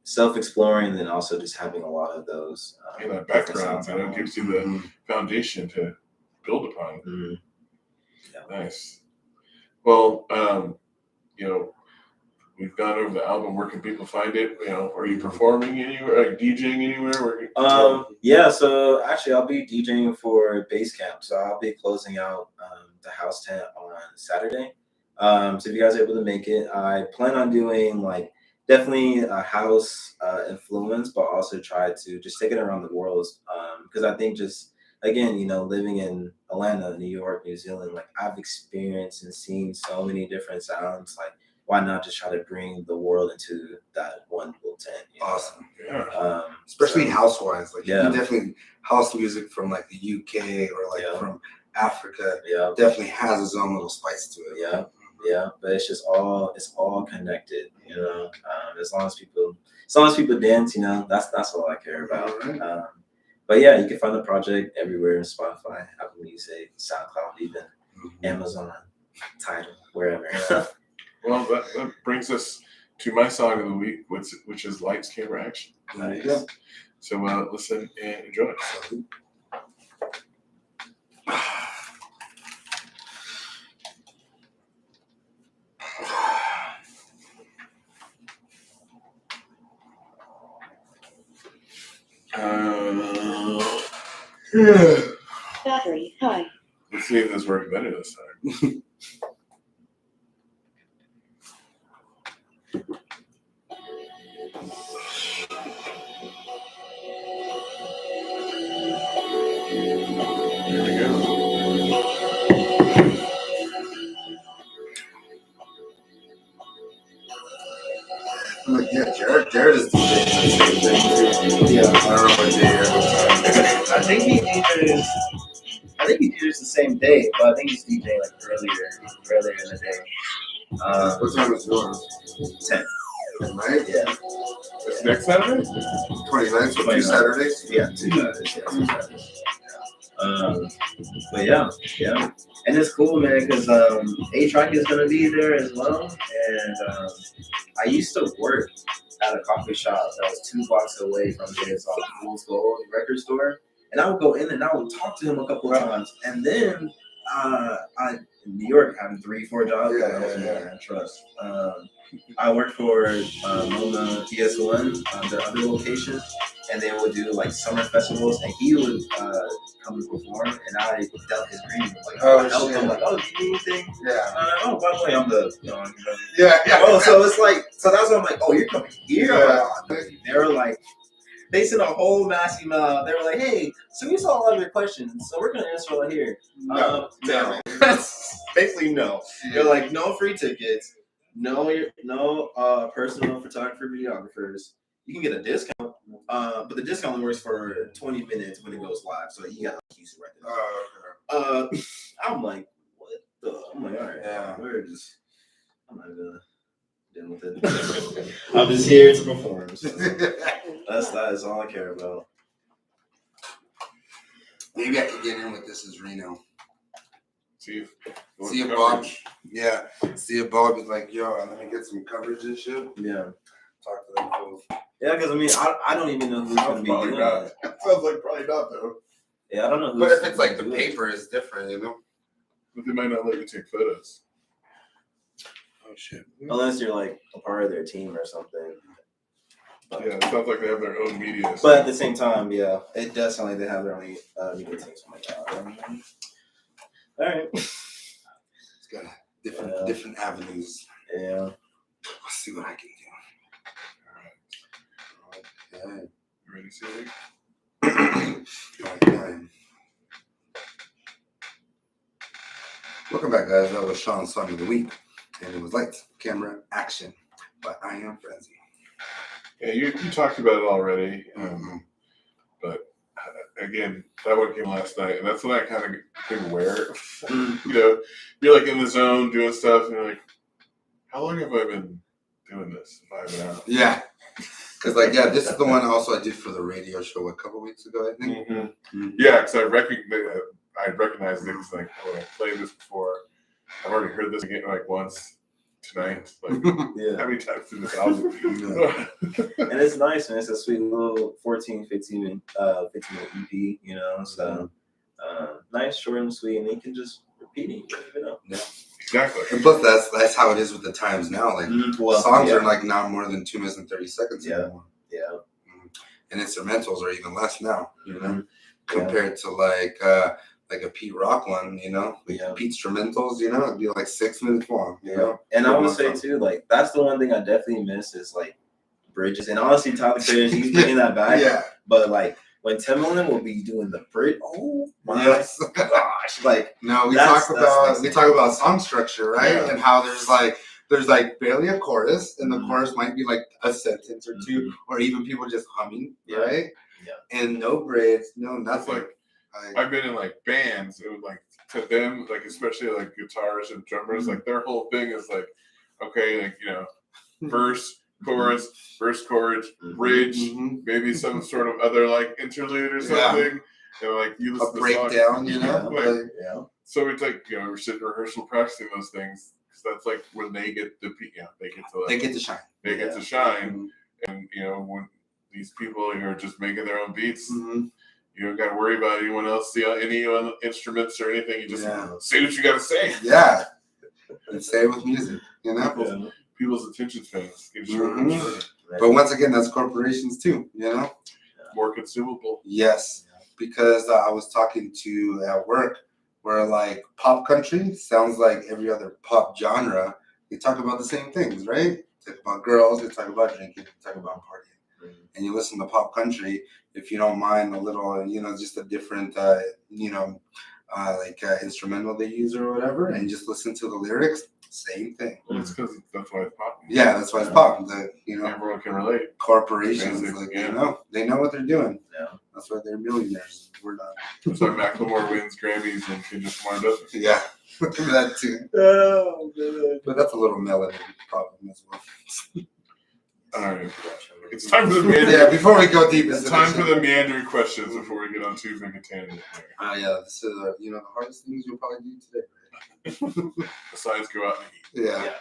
self-exploring, and then also just having a lot of those And that different background, sounds you know, on. gives you the foundation to build upon. Mhm. Nice. Well, you know, we've gone over the album. Where can people find it? You know, are you performing anywhere, like DJing anywhere? Yeah, so actually I'll be DJing for Basecamp. So I'll be closing out the house tent on Saturday. So if you guys are able to make it, I plan on doing like definitely a house influence, but also try to just take it around the world. Because I think just again, you know, living in Atlanta, New York, New Zealand, like I've experienced and seen so many different sounds. Like, why not just try to bring the world into that one little tent? You know? Awesome. Yeah. Especially So- house wise. Like Yeah. you can definitely house music from like the UK or like Yeah. from Africa Yeah. definitely has its own little spice to it. Yeah, but it's all connected, you know. As long as people dance, you know, that's all I care about. Alright. But yeah, you can find the project everywhere: Spotify, Apple Music, SoundCloud, even Amazon, Tidal, wherever. Well, that brings us to my song of the week, which is Lights, Camera, Action. There you go. So listen and enjoy. Battery high. Let's see if this works better this time. Here we go. Like, yeah, Jared is DJing the same thing too. Yeah. I don't know what day you're I think he DJs the same day, but I think he's DJing like earlier in the day. What time is yours? 10. Right? Yeah. It's next Saturday? 29th, so 2 29th. Saturdays? Yeah, 2 Saturdays. Yeah, 2 Saturdays. But yeah. And it's cool, man, because A-Track is going to be there as well. And I used to work at a coffee shop that was 2 blocks away from his Fool's Gold record store. And I would go in and I would talk to him a couple of times. And then in New York, having 3-4 jobs, Yeah, that was yeah. more than trust. I worked for Mona DS1, their other location, and they would do like summer festivals, and he would come and perform, and I dealt his dream. Like, Oh, I helped shit. him, like, oh, do you need anything? Yeah. Oh, by the way, I'm the, Yeah. Oh, so it's like, so that's what I'm like, oh, you're coming here? I'm Yeah. like, oh, they were like, they sent a whole mass email. They were like, hey, so we saw a lot of your questions, so we're going to answer all here. No. Basically, no. They're like, no free tickets, no personal photographer, videographers. You can get a discount, but the discount only works for 20 minutes when it goes live. So you got to use it right there. Oh, I'm like, what the? I'm like, all right, Yeah. we're just, I'm not gonna deal with it. I'm just here to perform. So okay. that is all I care about. Maybe I could get in with This Is Reno. See if See if Bob, yeah, see if Bob is like, yo, let me get some coverage and shit. Yeah, Talk to them fools. yeah, because I mean, I don't even know who's gonna be Probably doing not. it. Sounds like probably not though. Yeah, I don't know who's. But if it's like the doing it. paper, it's different, you know? But they might not let you take photos. Oh, shit. Unless you're like a part of their team or something. Yeah, it sounds like they have their own media. But at the same time, yeah, it does sound like they have their own media teams. Oh my god. All right. It's got different Yeah. different avenues. Yeah. Let's see what I can do. Okay. You ready, Siri? Okay. Welcome back, guys. That was Sean's song of the week, and it was Lights, Camera, Action by I Am Frenzy. Yeah, you talked about it already, Mhm. but again, that one came last night, and that's when I kind of been aware. Mm. You know, you're like in the zone doing stuff, and you're like, how long have I been doing this? If I haven't out. Yeah. Because, like, yeah, this is the one also I did for the radio show a couple weeks ago, I think. Mm-hmm. Yeah, because I recognized it because like, oh, I played this before. I've already heard this again like once tonight. Like, Yeah. how many times through this album? And it's nice, man. It's a sweet little 15 minute EP, you know. So nice, short and sweet, and you can just repeat it. You know. Exactly. And plus, that's how it is with the times now. Like, Well, songs yeah. are like not more than 2 minutes and 30 seconds Yeah. anymore. Yeah. And instrumentals are even less now, you know, Yeah. compared to like a Pete Rock one, you know, like Yeah. Pete instrumentals, you know, it'd be like 6 minutes long, you know. And I Good would one say song. too, like that's the one thing I definitely miss is like bridges. And honestly, Tyler Perry, he's bringing that back. Yeah. But like when Timbaland will be doing the bridge, oh my Yes. gosh, like No, we That's talk nice. about song structure, right? Yeah. And how there's like barely a chorus, and the chorus might be like a sentence or two, or even people just humming, Yeah. right? Yeah. And no bridge, no That's nothing. like I've been in like bands. It was like to them, like especially like guitarists and drummers, like their whole thing is like, okay, like you know, verse, chorus, bridge, Mhm. maybe some sort of other like interlude or Yeah. something. And like you A listen to the song. breakdown, you know. Like, Like, yeah. so it's like you know we're sitting rehearsal practicing those things because that's like when they get the they get to like, they get to shine. they get to shine. And you know when these people who are just making their own beats, Mhm. you don't got to worry about anyone else, any instruments or anything. You just Yeah. say what you got to say. Yeah. And say it with music, you know. Yeah. People's attention spans get shorter and Mhm. shorter, But once again, that's corporations too, you know. more consumable. Yes, because I was talking to at work where like pop country sounds like every other pop genre. They talk about the same things, right? They talk about girls, they talk about drinking, they talk about partying. And you listen to pop country, if you don't mind a little, you know, just a different, instrumental they use or whatever, and just listen to the lyrics, same thing. Well, it's because that's why it's pop. Yeah, that's why it's pop. The, you know, Everyone can relate. corporations, Basic, like, yeah. they know what they're doing. Yeah. That's why they're millionaires. We're not. That's why Macklemore wins Grammys and Kendrick Lamar doesn't. Yeah, that too. Oh, man. But that's a little melanin problem as well. All right, it's time for the meandering. Yeah, before we go deep, It's time for the meandering questions before we get on too big a tangent. Here. Yeah, this is the hardest things you'll probably do today. Besides go out and eat. Yeah.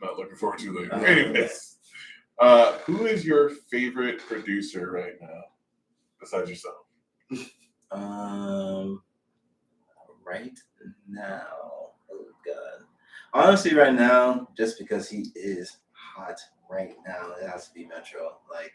Not looking forward to later. Yeah. Anyways, who is your favorite producer right now, besides yourself? Right now, oh god. Honestly, right now, just because he is hot right now, it has to be Metro. Like,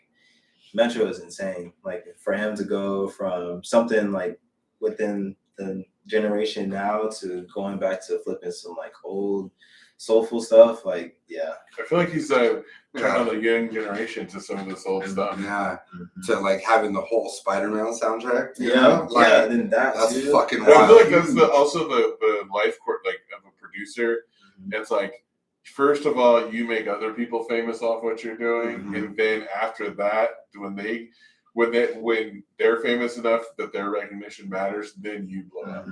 Metro is insane. Like for him to go from something like within the generation now to going back to flipping some like old soulful stuff, like yeah. I feel like he's trying Yeah. on the young generation to some of this old stuff. Yeah, to like having the whole Spider-Man soundtrack. you Yeah, know? Like, yeah, then that that's too. fucking And I feel like wild. that's also the life court like of a producer. Mhm. It's like, first of all, you make other people famous off what you're doing, Mhm. and then after that, when they're famous enough that their recognition matters, then you blow up.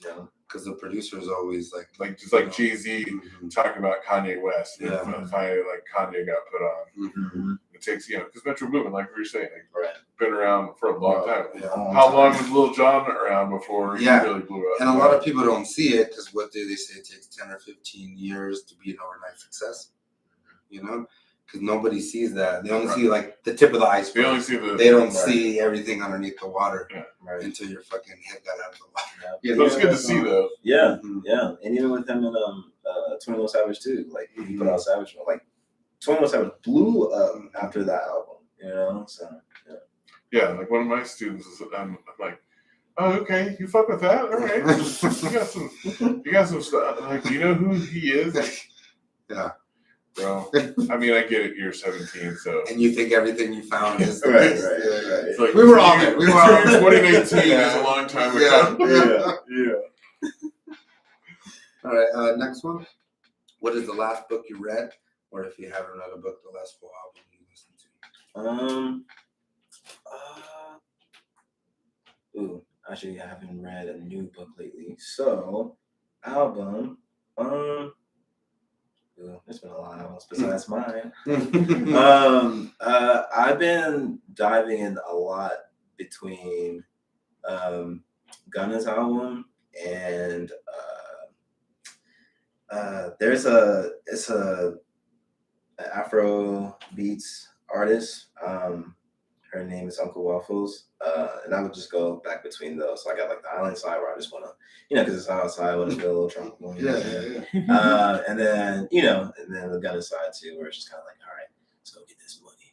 Yeah. Because the producer is always like, Like just like Jay-Z mhm, talking about Kanye West, and Yeah. finally like Kanye got put on. mhm. It takes because Metro Boomin, like we were saying, like, Right. been around for a long time. Yeah. How long was Lil Jon around before Yeah. he really blew up? And a lot of people don't see it because what do they say? It takes 10 or 15 years to be an overnight success. You know, because nobody sees that. They only Right. see like the tip of the They iceberg. only see the. They don't Right. see everything underneath the water Right. until your fucking head got out of the water. Yeah. You So it's know? good to see though. Yeah, Mhm. yeah, and even with him and 21 Savage too, like he put out Savage, like 21 Savage blew up after that album, you know. So Yeah, like one of my students is, I'm like, oh, okay, you fuck with that, all right. You got some stuff. Like, do you know who he is? Yeah. Bro, I mean, I get it. You're 17, so And you think everything you found is the Right, best. right, Yeah, right. it's like We were all there. We were all there. 2019 Yeah. is a long time Yeah. ago. Yeah. All right. Next one. What is the last book you read, or if you haven't read a book, the last full album you listened to? ooh, actually, I haven't read a new book lately. So, album, ooh, there's been a lot of albums besides mine. I've been diving in a lot between Gunna's album and it's a Afro beats artist. Her name is Uncle Waffles, and I would just go back between those. So I got like the island side where I just want to, because it's outside, I want to feel a little tropical. Yeah. And then and then the Gunna side too, where it's just kind of like, all right, let's go get this money.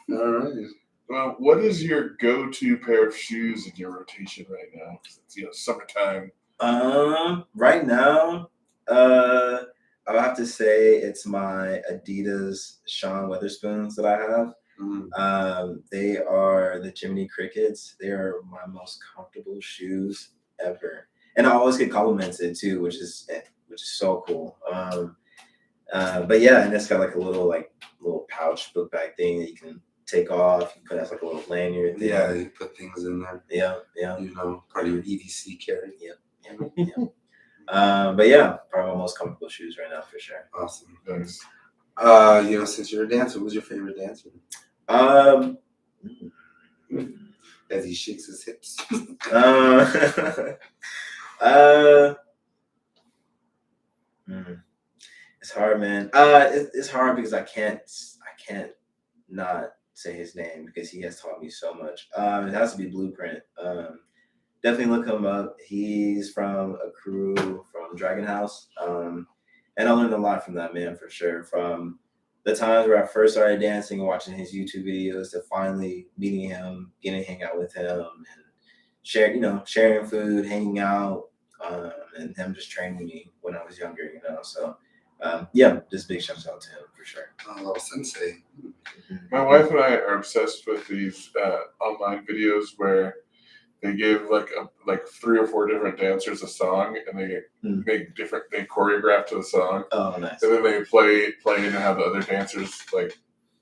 Yeah. All right. Well, what is your go-to pair of shoes in your rotation right now? It's summertime. Right now, I would have to say it's my Adidas Sean Weatherspoons that I have. They are the Jiminy Crickets. They are my most comfortable shoes ever, and I always get complimented too, which is so cool. But yeah, and it's got like a little pouch book bag thing that you can take off. You put as like a little lanyard thing. Yeah, you put things in there. Yeah. Part of your EDC carry. Yeah. But yeah, probably my most comfortable shoes right now for sure. Awesome. Nice. Since you're a dancer, who's your favorite dancer? As he shakes his hips. It's hard, man. It's hard because I can't not say his name because he has taught me so much. It has to be Blueprint. Definitely look him up. He's from a crew from Dragon House. And I learned a lot from that man for sure. From the times where I first started dancing and watching his YouTube videos to finally meeting him, getting to hang out with him and sharing food, hanging out, and him just training me when I was younger, So just big shout out to him for sure. Oh, sensei. My wife and I are obsessed with these online videos where they give like 3 or 4 different dancers a song, and they make they choreograph to the song, Oh, nice. and then they play and have the other dancers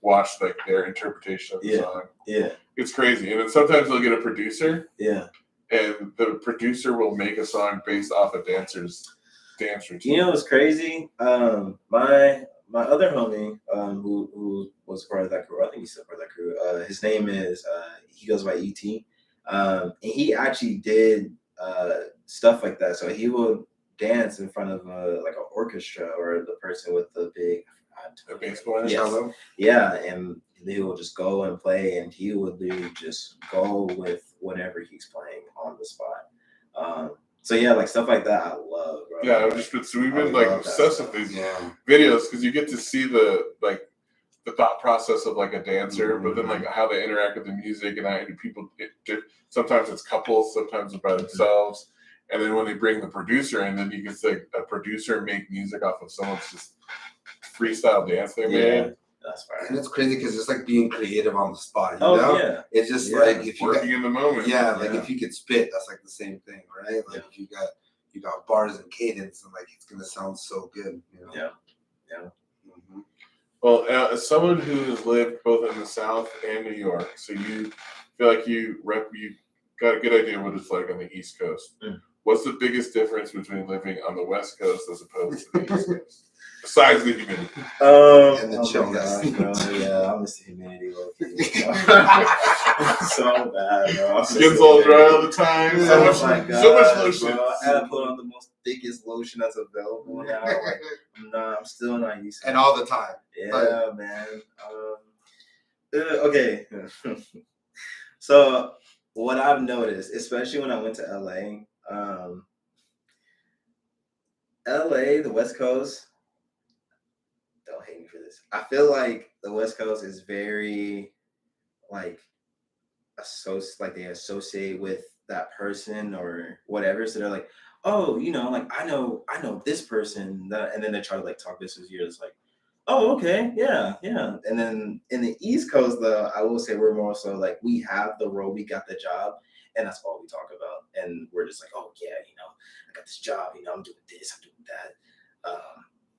watch their interpretation of the song. Yeah. It's crazy, and then sometimes they'll get a producer, Yeah. and the producer will make a song based off a dancer's dance routine. You know what's crazy? My other homie, who was part of that crew, I think he's still part of that crew. His name is he goes by ET. And he actually did stuff like that. So he would dance in front of an orchestra or the person with the big A bass player? Yes. Shallow? Yeah, and he will just go and play, and he would literally just go with whatever he's playing on the spot. So yeah, stuff like that I love, bro. Yeah, we've been I love that obsessed with stuff. these Yeah. videos because you get to see the thought process of like a dancer, but then like how they interact with the music and how people. Sometimes it's couples, sometimes it's by themselves, and then when they bring the producer in, then you can say a producer make music off of someone's just freestyle dance they made. That's fine. And it's crazy because it's like being creative on the spot. You Oh know? yeah. It's just Yeah. like if you got, Working in the moment. yeah, like Yeah. if you could spit, that's like the same thing, right? Like if you got bars and cadence, and like it's gonna sound so good. You know? Yeah. Yeah. Mhm. Well, as someone who has lived both in the South and New York, so you feel like you got a good idea what it's like on the East Coast. Mm. What's the biggest difference between living on the West Coast as opposed to the East Coast? Besides the humidity. And the Oh my chillness. gosh, bro. Yeah, I miss the humidity. So bad, bro. I miss Skin's the all dry humidity. all the time. Oh So my much God, lotion. bro. I had to put on the most thickest lotion that's available now. Like, I'm still not used to it. And all the time. Yeah, man. Okay. So what I've noticed, especially when I went to LA, the West Coast, don't hate me for this. I feel like the West Coast is very like they associate with that person or whatever. So they're like, oh, like I know this person, and then they try to like talk business with you. It's like, oh, okay, yeah. And then in the East Coast, though, I will say we're more so like we have the role, we got the job, and that's all we talk about. And we're just like, oh yeah, I got this job, I'm doing this, I'm doing that.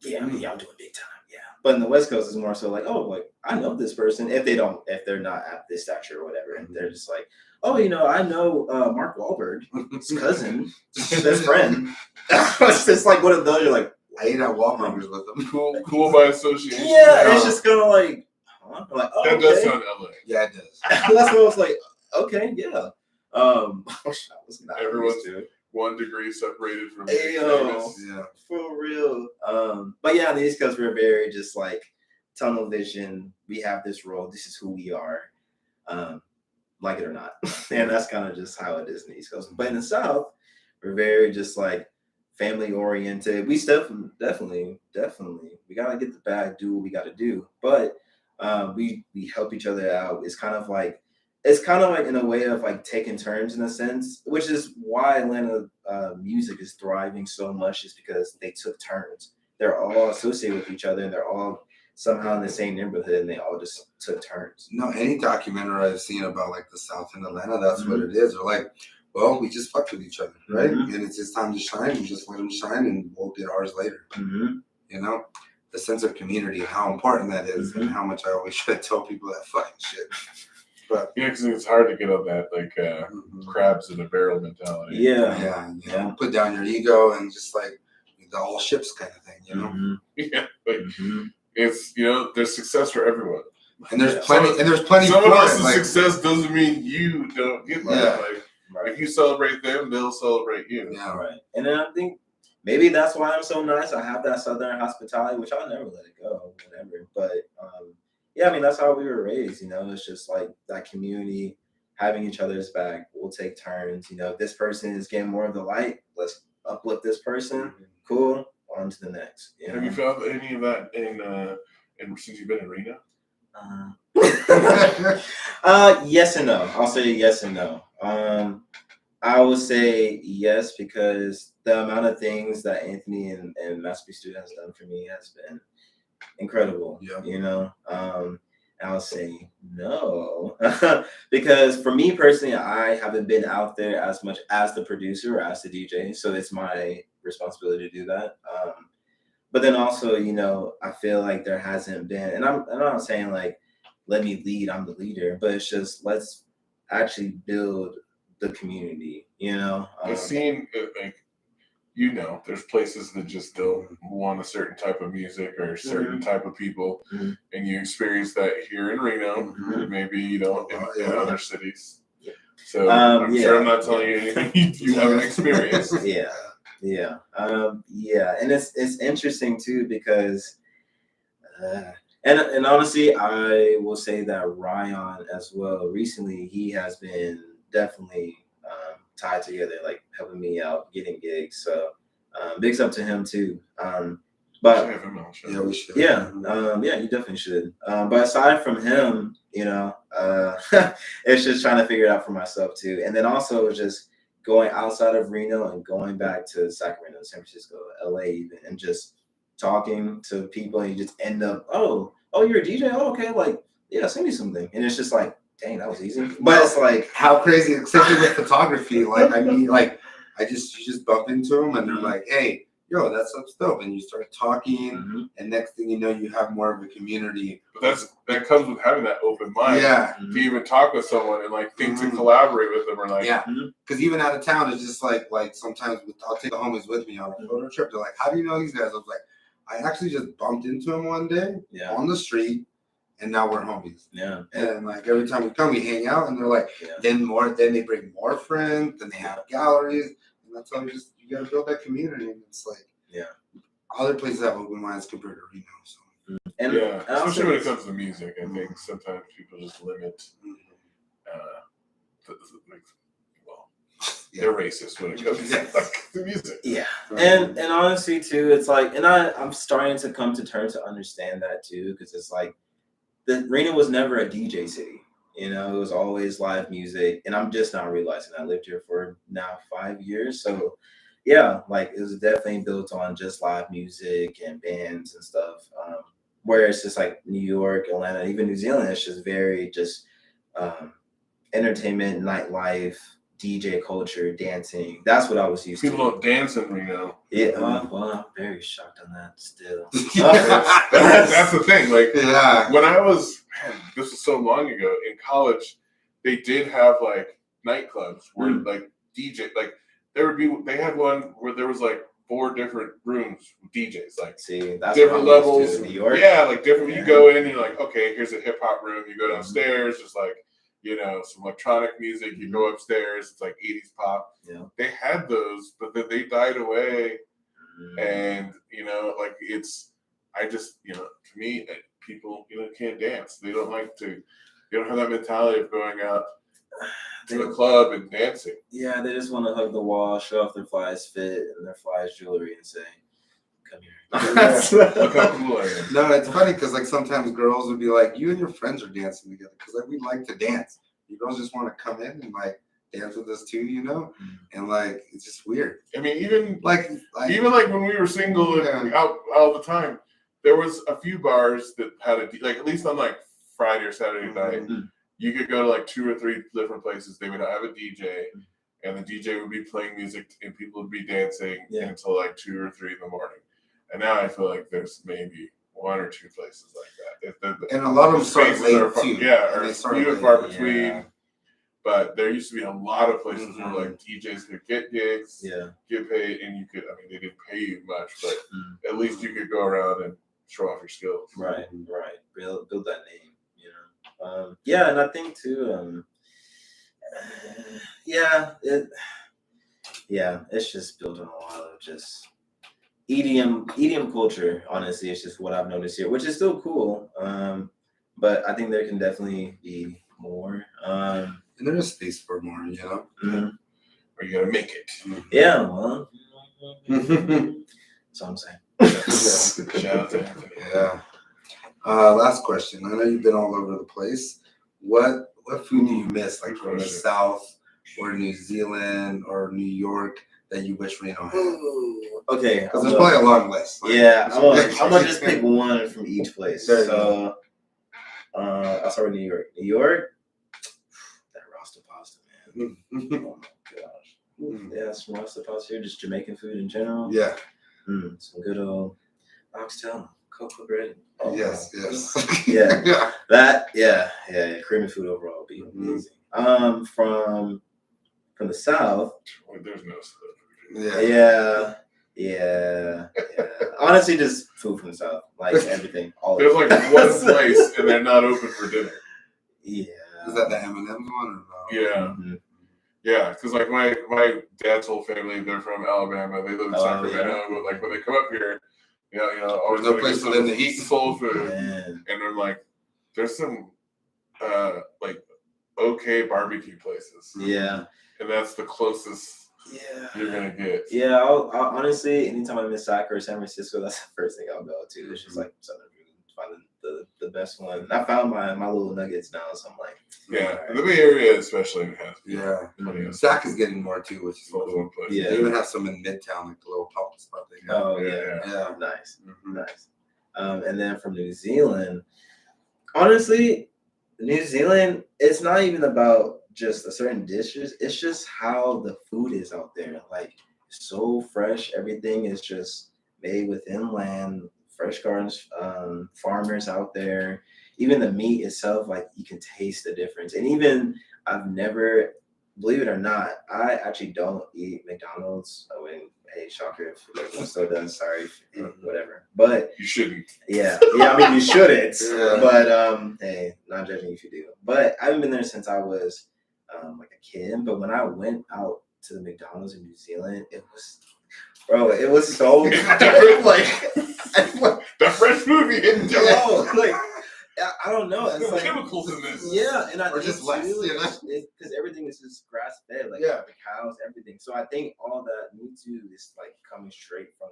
I'm doing big time, yeah. But in the West Coast, it's more so like, oh, like I know this person. If they're not at this stature or whatever, and they're just like, oh, I know Mark Wahlberg's cousin, best friend. It's just like one of those. You're like, I ate at Wahlburgers with them. Cool by association. yeah, it's just kind of like, huh? I'm like, oh, That okay. does sound LA. Yeah, it does. That's what I was like, okay, yeah. I was not Everyone's used to it. 1 degree separated from Ayo. Vegas. Yeah. For real. But yeah, on the East Coast, we're very just like tunnel vision. We have this role. This is who we are, like it or not. And that's kind of just how it is in the East Coast. But in the South, we're very just like family oriented. We definitely, we gotta get the bag, do what we gotta do. But we help each other out. It's kind of like in a way of like taking turns in a sense, which is why Atlanta music is thriving so much, is because they took turns. They're all associated with each other and they're all somehow in the same neighborhood and they all just took turns. No, any documentary I've seen about like the South and Atlanta, that's what it is. They're like, well, we just fucked with each other, right? Mhm. And it's his time to shine. We just let him shine, and we'll get ours later. You know, the sense of community and how important that is, and how much I always try to tell people that fucking shit. But Yeah, because it's hard to get on that like crabs in a barrel mentality. Yeah. yeah, put down your ego and just like the all ships kind of thing, you know. Yeah, like it's there's success for everyone. And there's plenty, Someone for else's it. Like, success doesn't mean you don't get mine. Yeah. Like Right. if you celebrate them, they'll celebrate you. yeah, Right. And then I think maybe that's why I'm so nice. I have that Southern hospitality, which I'll never let it go, whatever. But yeah, I mean, that's how we were raised, It's just like that community, having each other's back. We'll take turns, If this person is getting more of the light, let's uplift this person. Cool. On to the next. Have you found any of that in since you've been in Reno? Yes and no. I'll say yes and no. I would say yes because the amount of things that Anthony and Master Student has done for me has been incredible. Yeah. I'll say no because for me personally, I haven't been out there as much as the producer or as the DJ, so it's my responsibility to do that. But then also, I feel like there hasn't been, and I'm not saying like let me lead, I'm the leader, but it's just let's actually build the community, I've seen like there's places that just don't want a certain type of music or a certain type of people, and you experience that here in Reno. Maybe you don't in other cities. So I'm sure I'm not telling you anything you haven't experienced. Yeah, and it's interesting too because, and honestly, I will say that Ryan as well. Recently, he has been definitely tied together, like helping me out, getting gigs. So, bigs up to him too. But have him on the show. Yeah, we should. yeah, yeah, you definitely should. But aside from him, it's just trying to figure it out for myself too. And then also just going outside of Reno and going back to Sacramento, San Francisco, LA, even, and just talking to people, and you just end up, oh, you're a DJ? Oh, okay, like, yeah, send me something. And it's just like, dang, that was easy. But it's like, How crazy, especially with photography. Like, I mean, like, you just bump into them and they're like, hey, yo, that's so dope. And you start talking, mhm, and next thing you know, you have more of a community. But that comes with having that open mind. Yeah. To even talk with someone and like think to Mhm. collaborate with them or like Yeah. Because even out of town, it's just like sometimes I'll take the homies with me on a photo trip. They're like, how do you know these guys? I was like, I actually just bumped into them one day yeah, on the street, and now we're homies. yeah, And like every time we come, we hang out, and they're like, yeah. then they bring more friends, then they have galleries, and that's how you gotta build that community. And it's like, Yeah. other places have open minds compared to Reno. So And yeah, and also especially when it it's- comes to music. I think sometimes people just limit. Like, well, Yeah. they're racist when it comes to Yes. like, the music. Yeah, and honestly too, it's like, and I'm starting to come to terms to understand that too, because it's like, the Reno was never a DJ city. It was always live music, and I'm just not realizing. I lived here for now 5 years, so yeah, like it was definitely built on just live music and bands and stuff. Where it's just like New York, Atlanta, even New Zealand, it's just very just entertainment, nightlife, DJ culture, dancing. That's what I was used People to. don't dance in Reno. Yeah, well, I'm very shocked on that still. That's the thing. Like yeah. when I was, man, this was so long ago in college, they did have like nightclubs where like DJ, like they had one where there was like 4 different rooms with DJs, like See, that's different what I'm used levels. to. New York. Yeah, like different. Yeah. You go in and you're like, okay, here's a hip hop room. You go downstairs, just like, some electronic music. You go upstairs, it's like 80s pop. Yeah. They had those, but then they died away. Mm. And, like to me, people, can't dance. They don't have that mentality of going out to the club and dancing. Yeah, they just want to hug the wall, show off their flies fit and their flies jewelry, and say, "Come here." Look how cool I am. No, it's funny because like sometimes girls would be like, you and your friends are dancing together because like we like to dance. You girls just want to come in and like dance with us too, and like it's just weird. I mean, even Like when we were single and out all the time, there was a few bars that had at least on like Friday or Saturday night, you could go to like 2 or 3 different places. They would have a DJ, and the DJ would be playing music, and people would be dancing until like 2 or 3 in the morning. And now I feel like there's maybe 1 or 2 places like that. And a lot of them start spaces late are far, too. yeah, And or they start few and late. far between. Yeah. But there used to be a lot of places where like DJs could get gigs, Yeah. get paid, and they didn't pay you much, but at least you could go around and show off your skills. Right. Build that name, yeah, and I think too, it's just built on a lot of just EDM culture. Honestly, it's just what I've noticed here, which is still cool. But I think there can definitely be more. And there's space for more, Mhm. Or you gotta make it. Yeah, well, that's what I'm saying. Shout out to Anthony. Yeah. Last question. I know you've been all over the place. What food do you miss, like from the South or New Zealand or New York, that you wish Reno had? Ooh, okay, Because there's probably a long list. yeah, I'm gonna just pick one from each place. There you So, I'll start with New York. New York, that Rasta pasta, man. Oh my gosh. Yeah, some Rasta pasta here, just Jamaican food in general. Yeah. Some good old oxtail, cocoa bread. Oh, Yes. wow. Yes. Yeah. Yeah. That, yeah. Caribbean food overall would be amazing. From the South, Well, there's no stuff. Yeah. yeah. Honestly, just food from the South, like everything. All There's of it. like one place and they're not open for dinner. Yeah. Is that the M&M's one or no? Yeah. Mhm. Yeah, because like my dad's whole family, they're from Alabama. They live in Oh, Sacramento, yeah. but like when they come up here, always There's no like, place get for them some to eat. soul food. Man. And then like there's some like okay barbecue places, Yeah. and that's the closest you're gonna get. Yeah, I'll honestly, anytime I'm in Sac or San Francisco, that's the first thing I'll go to. It's just like Southern food, find the best one. I found my little nuggets now, so I'm like, Yeah, all right. the Bay Area especially has Yeah. plenty of Sac is getting more too, which is all cool. over the place. Yeah. They even have some in Midtown, like the little pop spot they got. Oh Yeah, yeah, Yeah. nice, Mhm. nice. And then from New Zealand, honestly, New Zealand, it's not even about just a certain dishes. It's just how the food is out there. Like it's so fresh. Everything is just made within land. Fresh gardens, farmers out there. Even the meat itself, like you can taste the difference. And even I've never, believe it or not, I actually don't eat McDonald's. I mean, hey, shocker if everyone still does. Sorry, whatever. But You shouldn't. yeah. I mean, you shouldn't. Yeah. But hey, not judging if you do. But I haven't been there since I was like a kid. But when I went out to the McDonald's in New Zealand, it was so different. Like, The fresh movie in like I don't know. It's There's like chemicals in this. yeah, and I Or think just less, too, you know? because everything is just grass fed, like Yeah. the cows, everything. So I think all that meat too is like coming straight from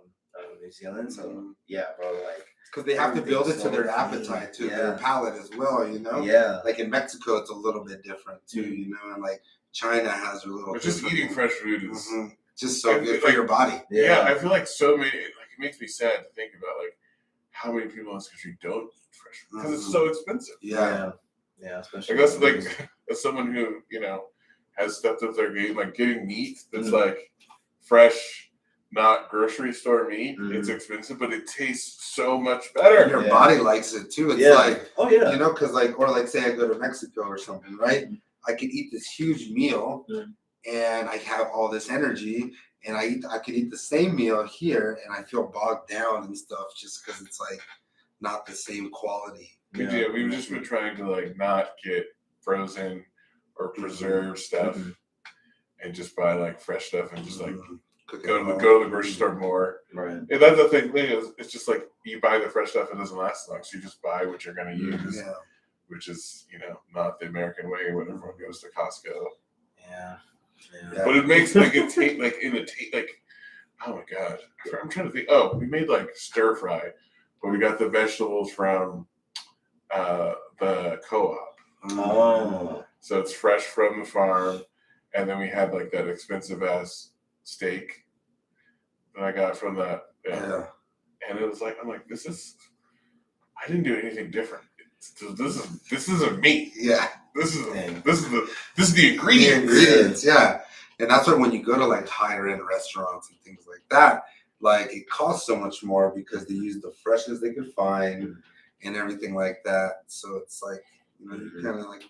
New Zealand. So Mhm. yeah, bro, like Because they have to build it to their Everything's so appetite, to clean. their Yeah. palate as well, you know? yeah, Like in Mexico, it's a little bit different too, you know? And like China has their little. But just different- eating fresh food is. Mhm. Just so I good feel for like- your body. Yeah, I feel like so many. Like it makes me sad to think about like how many people in this country don't eat fresh food because it's so expensive. Yeah. yeah, especially. I guess like as someone who has stepped up their game, like getting meat that's like fresh, not grocery store meat. Mhm. It's expensive, but it tastes so much better. And your Yeah. body likes it too. It's yeah, like, oh yeah, you know, because like, or like say I go to Mexico or something, right? I could eat this huge meal Mhm. and I have all this energy and I could eat the same meal here and I feel bogged down and stuff just because it's like not the same quality. Yeah, we've just been trying to like not get frozen or preserved stuff Mhm. and just buy like fresh stuff and just like Cook go at to the home. go to the grocery store more. right. And that's the thing is, it's just like you buy the fresh stuff, it doesn't last long, so you just buy what you're gonna use, Yeah. which is not the American way when everyone goes to Costco. Yeah. Yeah. But it makes like it taste like in the taste like, oh my god, I'm trying to think. Oh, we made like stir fry, but we got the vegetables from the co-op, Oh, so it's fresh from the farm, and then we had like that expensive ass steak that I got from that. Yeah. And it was like, I'm like, I didn't do anything different. This isn't me. Yeah. This is Dang. the The ingredient. ingredients, yeah. And that's why when you go to like higher end restaurants and things like that, like it costs so much more because they use the freshest they could find and everything like that. So it's like, you kind of like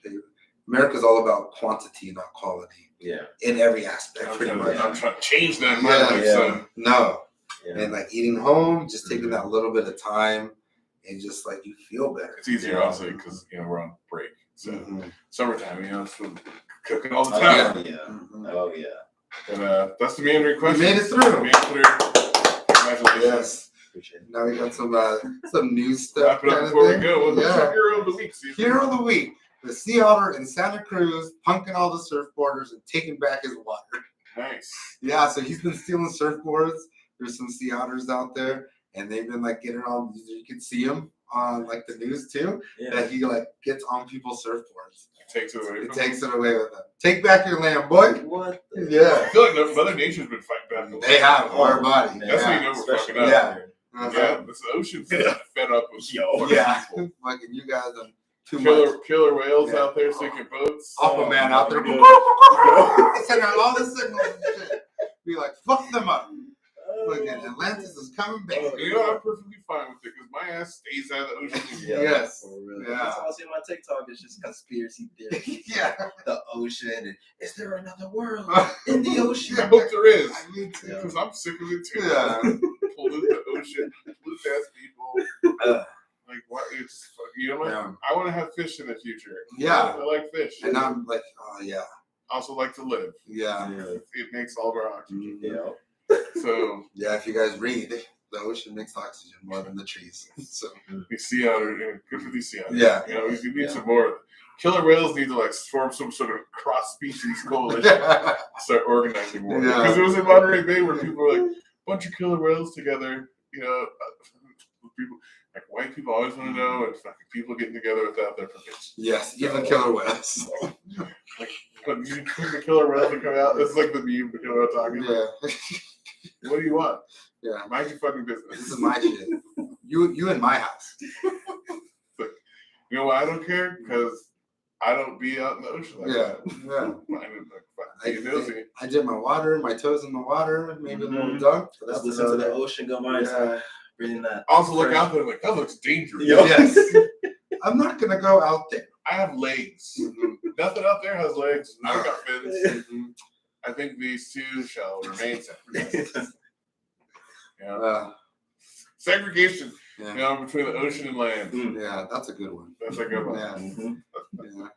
America's all about quantity, not quality, yeah. in every aspect, I'm pretty trying much. to change that in my Yeah, life, yeah. son. No, Yeah. and like eating home, just taking that little bit of time, and just like you feel better. It's easier Yeah. also because we're on break. So Mhm. summertime, so cooking all the Oh time. yeah. Mhm. Oh yeah. And that's the meandering question. made it through. Made it through. Congratulations. Yes. Appreciate it. Now we got some news stuff. Wrap it up kinda before we thing. go. What's Yeah. your hero of the week, Caesar? Hero of the week, the sea otter in Santa Cruz, punking all the surfboarders and taking back his water. Nice. Yeah, so he's been stealing surfboards. There's some sea otters out there, and they've been like getting on. You can see him on like the news too. Yeah. That he like gets on people's surfboards. Takes it away It from takes it away with him. Take back your land, boy. What? I Yeah, feel like Mother Nature's been fighting back. a lot. they have our body. That's how you Yeah. know we're Especially fucking up. Yeah. out Uh-huh. Yeah, this ocean's fed up with Yeah, people. fucking you guys are too much. Killer whales Yeah. out there sinking boats. Aquaman out there. Yeah. Send out all the signals and shit. Be like, fuck them up. Oh, Fucking Atlantis is coming back. I'm perfectly fine with it because my ass stays out of the ocean. Yeah. Yes. For real. Yeah. That's all I see on my TikTok. It's just conspiracy theories. Yeah. The ocean. And is there another world in the ocean? I hope there is I mean, too. because I'm sick of it too. Yeah. Polluted the ocean, pollute ass people. Uh, Like what? It's Yeah. I want to have fish in the future. Yeah. I like fish. And I'm like, oh yeah, I also like to live. yeah. yeah. It makes all of our oxygen. Yeah. So Yeah, if you guys read, The ocean makes oxygen more than the trees. So These sea otters, good for these sea otters. Yeah. You know, we need Yeah. some more. Killer whales need to like form some sort of cross-species coalition, start organizing more. Yeah. Because it was in Monterey Bay where people were like, bunch of killer whales together. You know, people like white people always want to know, and fucking people getting together without their permission. yes, even killer whales. But you think the killer whales to come out? It's like the meme, the killer whale talking. Yeah, What do you want? yeah. Mind your fucking This business. is my shit. You in my house. You know why I don't care? Because I don't be out in the ocean like Yeah, that. yeah. Mine is like fucking nosy. I did my water, my toes in the water, maybe a little Mhm. dunk. But Just that's listen to the another- ocean go by. Yeah. Breathing that. Also look fresh- out there like that looks dangerous. Yeah. Yes. I'm not gonna go out there. I have legs. Mhm. Nothing out there has legs. I don't got fins. Mhm. I think these two shall remain separate. Yeah. Segregation, Yeah. you know, between the ocean and land. Yeah, that's a good one. That's a good one. Yeah. Mhm. Yeah.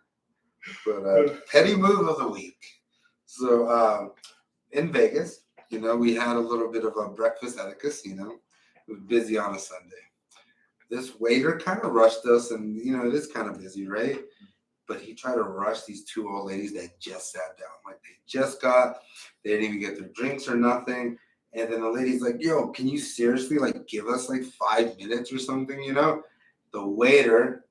But petty move of the week. So in Vegas, you know, we had a little bit of a breakfast at a casino. It was busy on a Sunday. This waiter kind of rushed us, and you know, it is kind of busy, right? But he tried to rush these two old ladies that just sat down. Like they didn't even get their drinks or nothing. And then the lady's like, yo, can you seriously like give us like 5 minutes or something, you know? The waiter,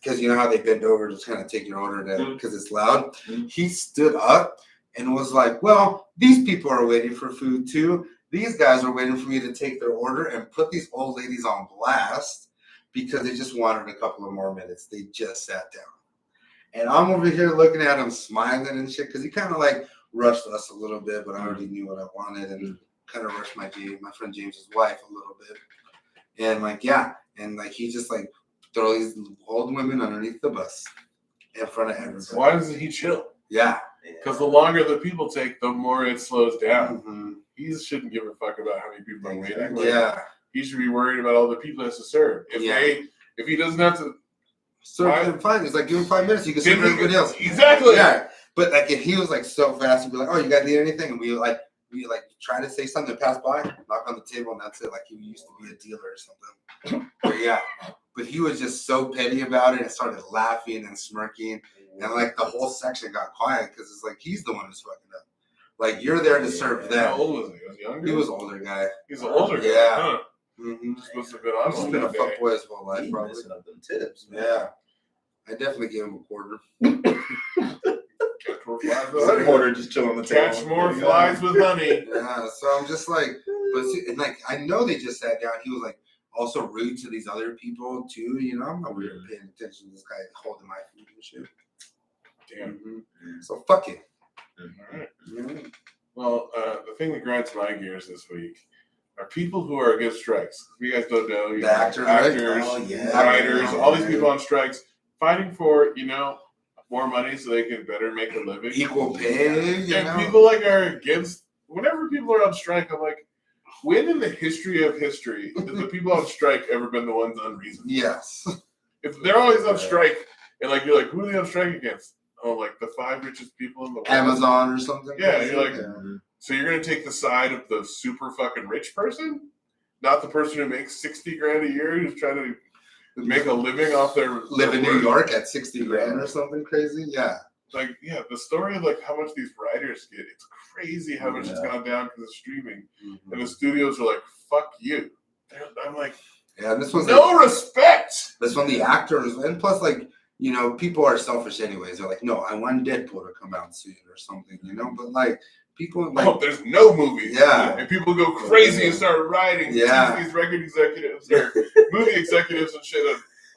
because you know how they bend over to kind of take your order because it's loud. He stood up and was like, well, these people are waiting for food too. These guys are waiting for me to take their order, and put these old ladies on blast because they just wanted a couple of more minutes. They just sat down. And I'm over here looking at him smiling and shit because he kind of like rushed us a little bit, but I already knew what I wanted and kind of rushed my friend James's wife a little bit. And like, yeah. And like, he just like throw these old women underneath the bus in front of everybody. Why doesn't he chill? Yeah. Because the longer the people take, the more it slows down. Mhm. He shouldn't give a fuck about how many people are waiting. Like, Yeah. he should be worried about all the people he has to serve. If he doesn't have to, So Why- then fine. It's like, give him 5 minutes. You can serve everybody else. Exactly. Yeah. But like, if he was like so fast, he'd be like, oh, you guys need anything? And we try to say something, pass by, knock on the table, and that's it. Like he used to be a dealer or something. But yeah. But he was just so petty about it and started laughing and smirking. And like the whole section got quiet because it's like he's the one who's fucking up. Like you're there to serve how them. old was he? Was he younger? He was an older guy. He's an older guy. Yeah. Huh? Mm-hmm. Just must have been on He's one been a that day. fuckboy his whole life, He probably. messing up them tips. Man. Yeah. I definitely gave him a quarter. Catch more flies with honey. Quarter just chill on the table. Catch more flies with honey. Yeah, so I'm just like, but see, and like I know they just sat down. He was like also rude to these other people too. You know, I'm over here paying attention to this guy holding my food and shit. Damn. Mhm. So fuck it. All right. Mhm. Well, the thing that grinds my gears this week are people who are against strikes. If you guys don't know, you The know, actors, right? actors, Oh, yeah. writers, all these Yeah. people on strikes, fighting for, you know, more money so they can better make a living. Equal pay. You And know? people like are against. Whenever people are on strike, I'm like, when in the history of history has the people on strike ever been the ones unreasonable? Yes. If they're always on strike, and like you're like, who are they on strike against? Oh, like the 5 richest people in the world. Amazon or something. Yeah, crazy. you're like- Mm-hmm. So you're gonna take the side of the super fucking rich person, not the person who makes 60 grand a year who's trying to make a living off their live in their New work. York at 60 grand or something crazy. Yeah. Like, yeah, the story of like how much these writers get, it's crazy how much it's Yeah. gone down because of streaming. Mhm. And the studios are like, fuck you. I'm like, Yeah, this one's no respect. This one, the actors, and plus, like, you know, people are selfish anyways. They're like, no, I want Deadpool to come out soon or something, you know. But like, people like, Oh, there's no movies. Yeah. And people go crazy and start writing. Yeah. Teach these record executives or movie executives and shit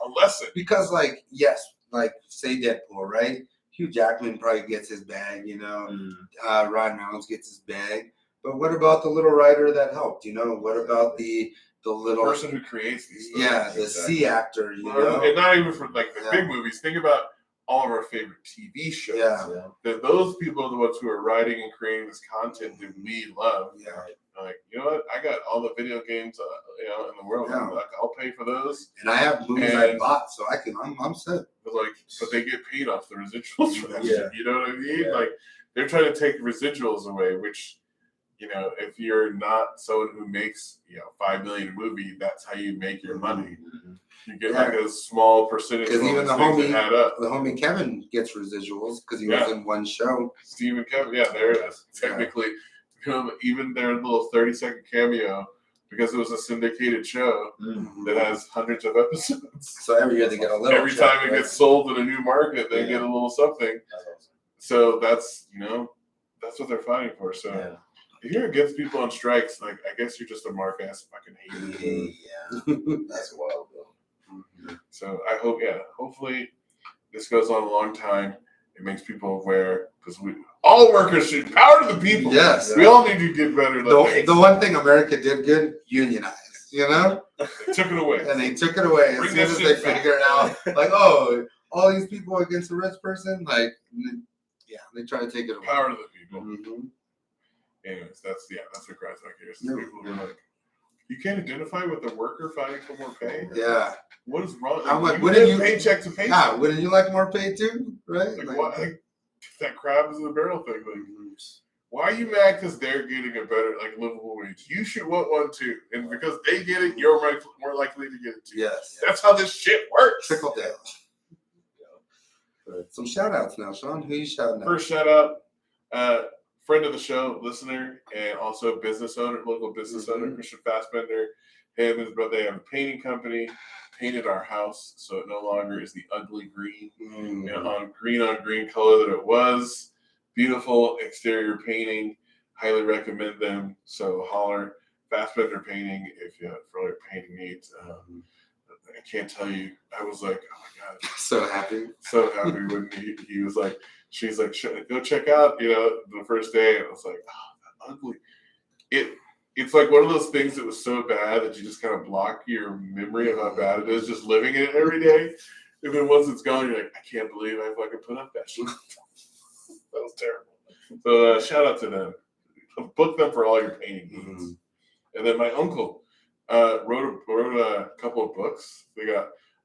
a lesson. because like, yes, like say Deadpool, right? Hugh Jackman probably gets his bag, you know. Ryan Reynolds gets his bag. But what about the little writer that helped? You know, what about the The little person who creates these stories. yeah, the C actor, you And know? not even for like the Yeah. big movies. Think about all of our favorite TV shows. Yeah. That those people are the ones who are writing and creating this content that we love. Yeah. Like, you know what? I got all the video games, you know, in the world. Yeah. Like, I'll pay for those. And I have movies I And- bought, so I'm set. But they get paid off the residuals for that Yeah. shit. You know what I mean? Yeah. Like, they're trying to take residuals away, which, you know, if you're not someone who makes, you know, 5 million a movie, that's how you make your money. You get like a small percentage of Because even those the things that homie, add up. the homie Kevin gets residuals because he Yeah. was in one show. Steve and Kevin, yeah, there it is. Yeah. Technically, even their little 30-second cameo, because it was a syndicated show that has hundreds of episodes. So every year they get a little. Every check, time it right? gets sold in a new market, they Yeah. get a little something. That's awesome. So that's, you know, that's what they're fighting for. So Yeah. if you're against people on strikes, like, I guess you're just a mark ass fucking hater. Yeah. That's wild, though. So I hope, hopefully this goes on a long time. It makes people aware, because all workers should power to the people. Yes. We all need to get better. The one thing America did good, unionize, you know? They took it away. And they took it away as Bring soon that as shit they back. figured out, like, oh, all these people against a rich person, like, yeah, they try to take it away. Power to the people. Mhm. Anyways, that's what cries like here. Yeah. People who are like, you can't identify with the worker fighting for more pay? Yeah. What is wrong? I'm like, you wouldn't live you- paycheck to paycheck. Yeah, wouldn't you like more pay too? Right? Like, Like, what? Like, that crab is in the barrel thing. Like, mhm. why are you mad because they're getting a better, like, livable wage? You should want one too. And because they get it, you're more likely to get it too. Yes. That's how this shit works. Trickle down. Some shout outs now, Sean. Who you shouting out? First shout out, friend of the show, listener, and also business owner, local business owner, Mhm. Christian Fassbender. Him and his brother, they have a painting company, painted our house so it no longer is the ugly green, Mm. on green color that it was. Beautiful exterior painting. Highly recommend them. So holler, Fassbender Painting if you for all your painting needs. I can't tell you. I was like, oh my god, So happy. so happy when he was like, she's like, go check out, you know, the first day. And I was like, oh, that ugly. It's like one of those things that was so bad that you just kind of block your memory of how bad it is just living in it every day. And then once it's gone, you're like, I can't believe I fucking put up that shit. That was terrible. So shout out to them. Book them for all your painting needs. And then my uncle wrote a couple of books.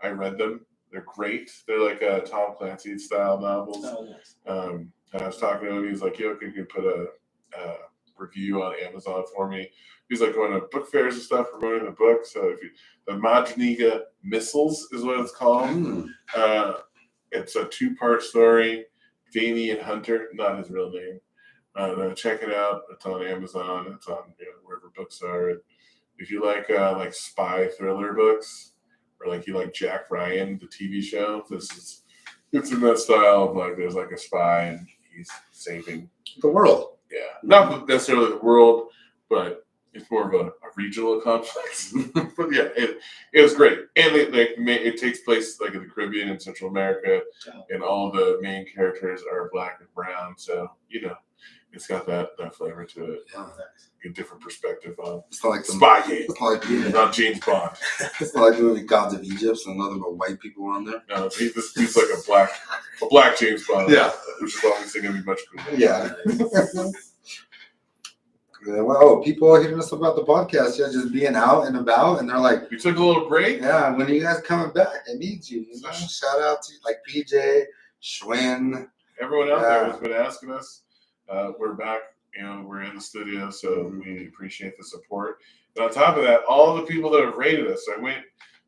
I read them. They're great. They're like Tom Clancy style novels. Oh, nice. And I was talking to him. He's like, "Yo, can you put a review on Amazon for me?" He's like going to book fairs and stuff, promoting the book. So the Majniga Missiles is what it's called. Mm. It's a 2-part story. Damien Hunter, not his real name. Check it out. It's on Amazon. It's on wherever books are. If you like spy thriller books, or like you like Jack Ryan, the TV show, it's in that style of like there's like a spy and he's saving. The world. Yeah, not necessarily the world, but it's more of a regional conflict. But yeah, it was great, and it takes place like in the Caribbean and Central America, and all the main characters are black and brown. So it's got that flavor to it. Yeah. A different perspective on It's not like the spy game, It's not like the, not James Bond. it's not like the movie Gods of Egypt, so nothing but white people on there. No, he's like a black James Bond. Yeah. Which is obviously gonna be much cooler. Yeah. Well, people are hitting us about the podcast, just being out and about, and they're like, We took a little break. "Yeah, when are you guys coming back? I need you." Shout out to like PJ, Schwinn. Everyone out there Yeah. has been asking us. We're back. We're in the studio, so we appreciate the support. And on top of that, all the people that have rated us.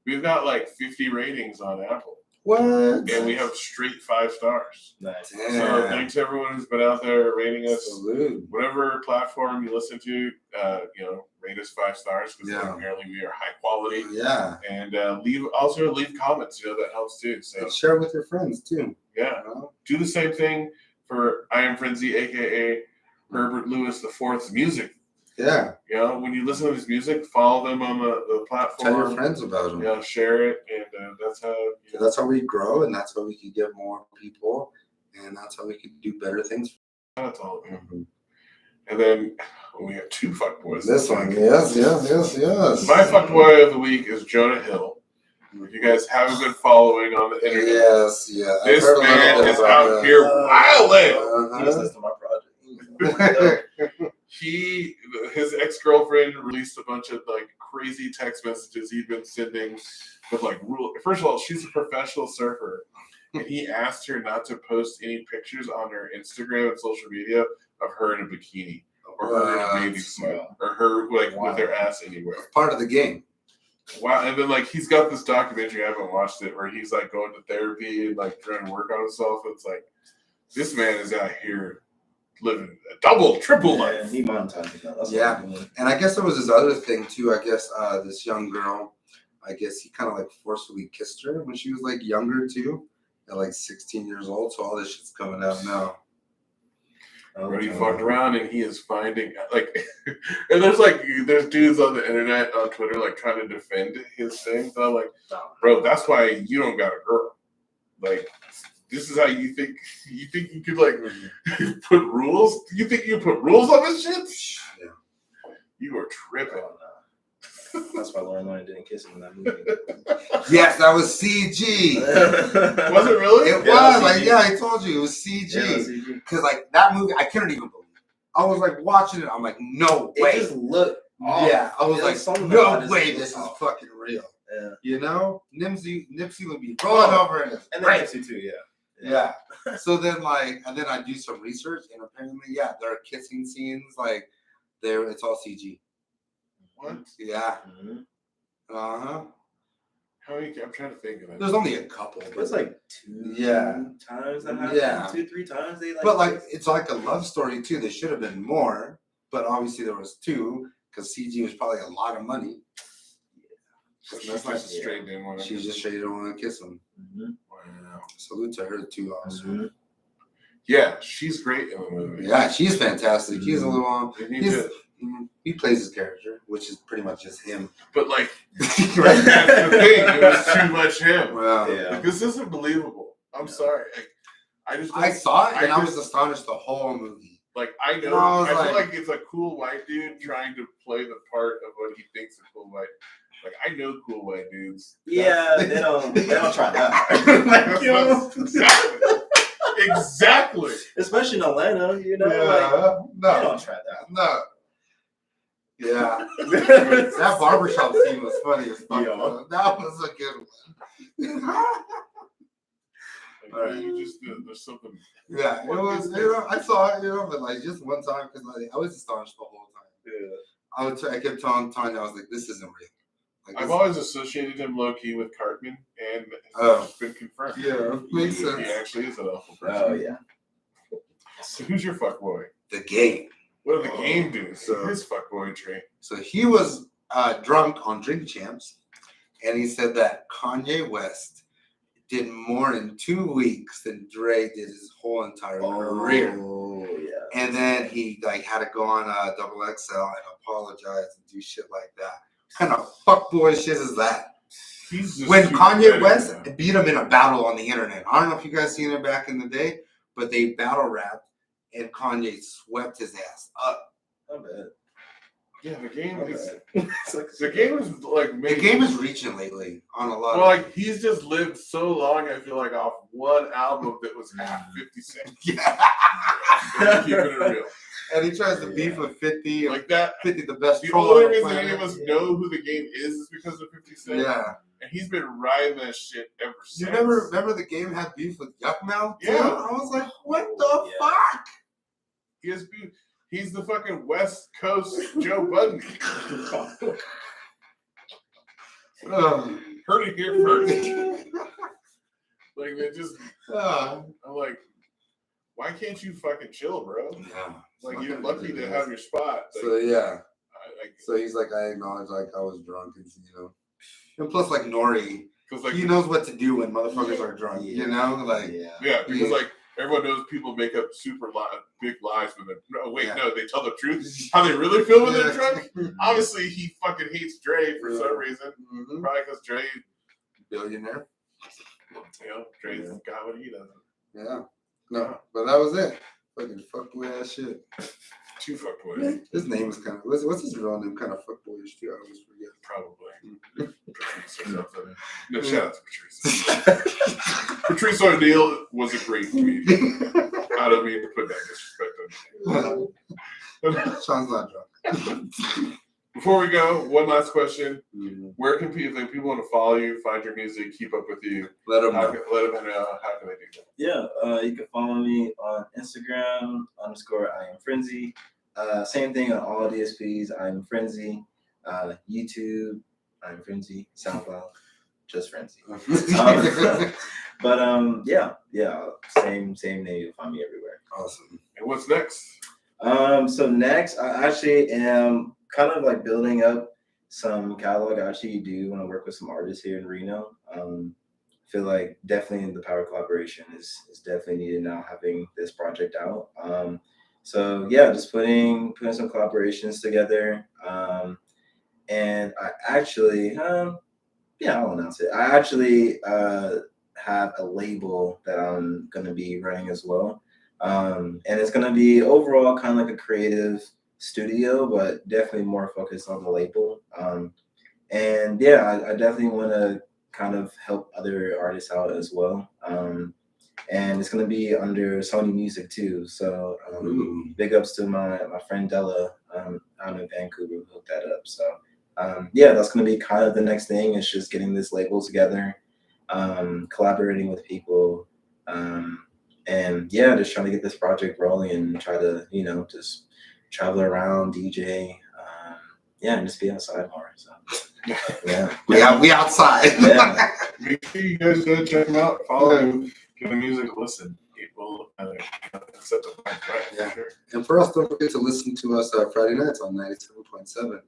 We've got like 50 ratings on Apple, What? and we have straight 5 stars. Nice. So Damn. thanks to everyone who's been out there rating us. Salute. Whatever platform you listen to, rate us 5 stars because Yeah. apparently we are high quality. Yeah. And leave comments. That helps too. So And share with your friends too. yeah, You know? do the same thing for I Am Frenzy, aka Herbert Lewis IV's music. Yeah. When you listen to his music, follow them on the platform. Tell your friends about them. Share it, and that's how. That's how we grow, and that's how we can get more people, and that's how we can do better things. That's all. And then we have 2 fuckboys. This one, yes. My fuckboy of the week is Jonah Hill. If you guys haven't been following on the internet, Yes, yeah. I've this heard a little man bit is about out that. here wilding. He listens to my project. His ex-girlfriend released a bunch of like crazy text messages he'd been sending with like first of all, she's a professional surfer, and he asked her not to post any pictures on her Instagram and social media of her in a bikini or her in a Wow. bathing suit, or her like with her ass anywhere. Part of the game. Wow, and then like he's got this documentary, I haven't watched it, where he's like going to therapy and like trying to work on himself. It's like this man is out here living a double, triple Yeah, life. he monetized that. That's Yeah. what I'm doing. And I guess there was this other thing too. I guess this young girl, I guess he kind of like forcefully kissed her when she was like younger too, at like 16 years old. So all this shit's coming out now. But he Okay. fucked around and he is finding like, and there's dudes on the internet on Twitter like trying to defend his thing. So I'm like, bro, that's why you don't got a girl. Like, this is how you think you could like put rules? You think you put rules on this shit? Yeah. You are tripping. Oh, no. That's why Lauren didn't kiss him in that movie. Yes, that was CG. Was it really? It Yeah, was like, CG. yeah, I told you it was Yeah, CG. CG. Because like that movie, I couldn't even believe it. I was like watching it. I'm like, no way. It just looked off. Yeah, I was It like, something no about it way, just this is looked off. fucking real. Yeah. You know, Nipsey would be rolling over in his And then grave. Nipsey too, yeah. Yeah. So then, I do some research, and apparently, yeah, there are kissing scenes. Like, it's all CG. What? Yeah. Mhm. Uh huh. How many? I'm trying to think of it. There's only a couple, It was like two Yeah. times that happened. Yeah. 2-3 times they like. but like it's like a love story too. There should have been more, but obviously there was two because CG was probably a lot of money. So That's she's not- just straight in one. She just straight didn't want to kiss him. Mhm. Wow. Salute to her too, also. Mhm. Yeah, she's great in the movie. Yeah, she's fantastic. He's a little. And he He's, did. he plays his character, which is pretty much just him. But like, that's the thing. It was too much him. Well, Yeah. This isn't believable. I'm sorry. I just I saw it and I was just- astonished the whole movie. like I know. No, I was I feel like- like it's a cool white dude trying to play the part of what he thinks a cool white. Like I know cool white dudes. Yeah, they don't try that. Like, you know, Exactly. especially in Atlanta, you know, like Yeah, they no, don't try no. Yeah, that. that barbershop scene was funny as fuck. Yeah. though. That was a good one. Like, you just there's something. Yeah, it was. I saw it, but like just one time because I was astonished the whole time. I kept telling Tanya, I was like, "This isn't real." Like, I've this- always associated him low key with Cartman, and Oh. it's been confirmed. Yeah, makes He sense. actually is an awful person. Oh yeah. So who's your fuckboy? The game. What did the game do? So- His fuckboy tree. So he was drunk on Drink Champs, and he said that Kanye West did more in 2 weeks than Dre did his whole entire career. Oh yeah. And then he like had to go on Double XL and apologize and do shit like that. What kind of fuckboy shit is that? He's just When too Kanye petty, West man. beat him in a battle on the internet. I don't know if you guys seen it back in the day, but they battle rapped and Kanye swept his ass up. I bet. Yeah, the game Okay. is It's like the game is like The made, game is reaching lately on a lot well, of like he's just lived so long. I feel like off one album that was half 50 Cent. yeah. Keeping it real, And he tries to beef with 50, like that. 50 the best The troll only on the reason any planet. of us know who the game is because of 50 Cent. Yeah. And he's been riding that shit ever You since. remember the game had beef with Yuck Mouth? too? Yeah. I was like, what the Yeah. fuck? He's the fucking West Coast Joe Budden. Heard it here first. Like they just, I'm like, why can't you fucking chill, bro? yeah. Like you're lucky to have your spot. Like, So yeah. like, So he's like, I acknowledge like I was drunk, and and plus like Nori, cause like he knows what to do when motherfuckers are drunk. You know, like yeah. yeah, because Yeah. like everyone knows people make up big lies when they're Yeah. no, they tell the truth. How they really feel when they're Yeah. drunk. Obviously, he fucking hates Dre for some reason. Mhm. Probably because Dre, Billionaire. Dre's got what he doesn't. Yeah. No, but that was it. Fucking fuckboy ass shit. Two fuckboys, His name is kind of what's his real name? Kind of fuckboyish too. I always forget. probably. Patrice or something. No, shout out to Patrice. Patrice O'Neal was a great comedian. I don't mean to put that disrespect on him. Sean's not drunk. Before we go, one last question. Mhm. Where can people, if people want to follow you, find your music, keep up with you, Let him how know. can, let them know how can they do that? Yeah, you can follow me on Instagram _I am Frenzy. Same thing on all DSPs. I'm Frenzy. YouTube, I'm Frenzy. SoundCloud, just Frenzy. But yeah, same name. You'll find me everywhere. Awesome. And what's next? So next, I actually am kind of like building up some catalog. I actually do want to work with some artists here in Reno. Feel like definitely the power collaboration is definitely needed now, having this project out. So yeah, just putting some collaborations together. And I actually, I'll announce it. I actually have a label that I'm gonna be running as well. And it's gonna be overall kind of like a creative studio, but definitely more focused on the label. And yeah, I definitely want to kind of help other artists out as well. And it's gonna be under Sony Music too. So big ups to my friend Della out in Vancouver who hooked that up. So yeah, that's gonna be kind of the next thing. It's just getting this label together, collaborating with people, and yeah, just trying to get this project rolling and try to just travel around, DJ, and just be outside more. So yeah, we outside. Yeah. Make sure you guys check them out, follow him, give the music a listen. It will set the vibe right. Yeah. For sure. And for us, don't forget to listen to us Friday nights on 97.7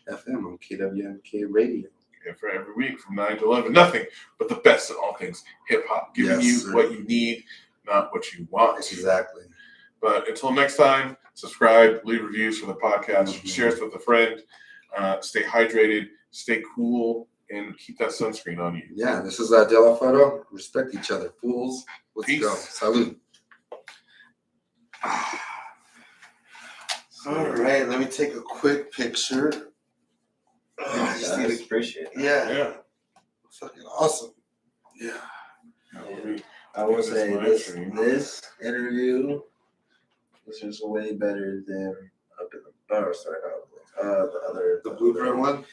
FM on KWMK Radio. And for every week from 9 to 11, nothing but the best of all things hip hop, giving Yes, you sir. what you need, not what you want. Exactly. But until next time, subscribe, leave reviews for the podcast, Mhm. share us with a friend, stay hydrated, stay cool, and keep that sunscreen on you. Yeah, this is Della Faro. Respect each other, fools. Let's Peace. go. Salud. All right, let me take a quick picture. I just need to- appreciate it. yeah, Yeah. fucking awesome. Yeah. I will This say live this stream. interview was just way better than up in the sorry, not the other The blueprint one?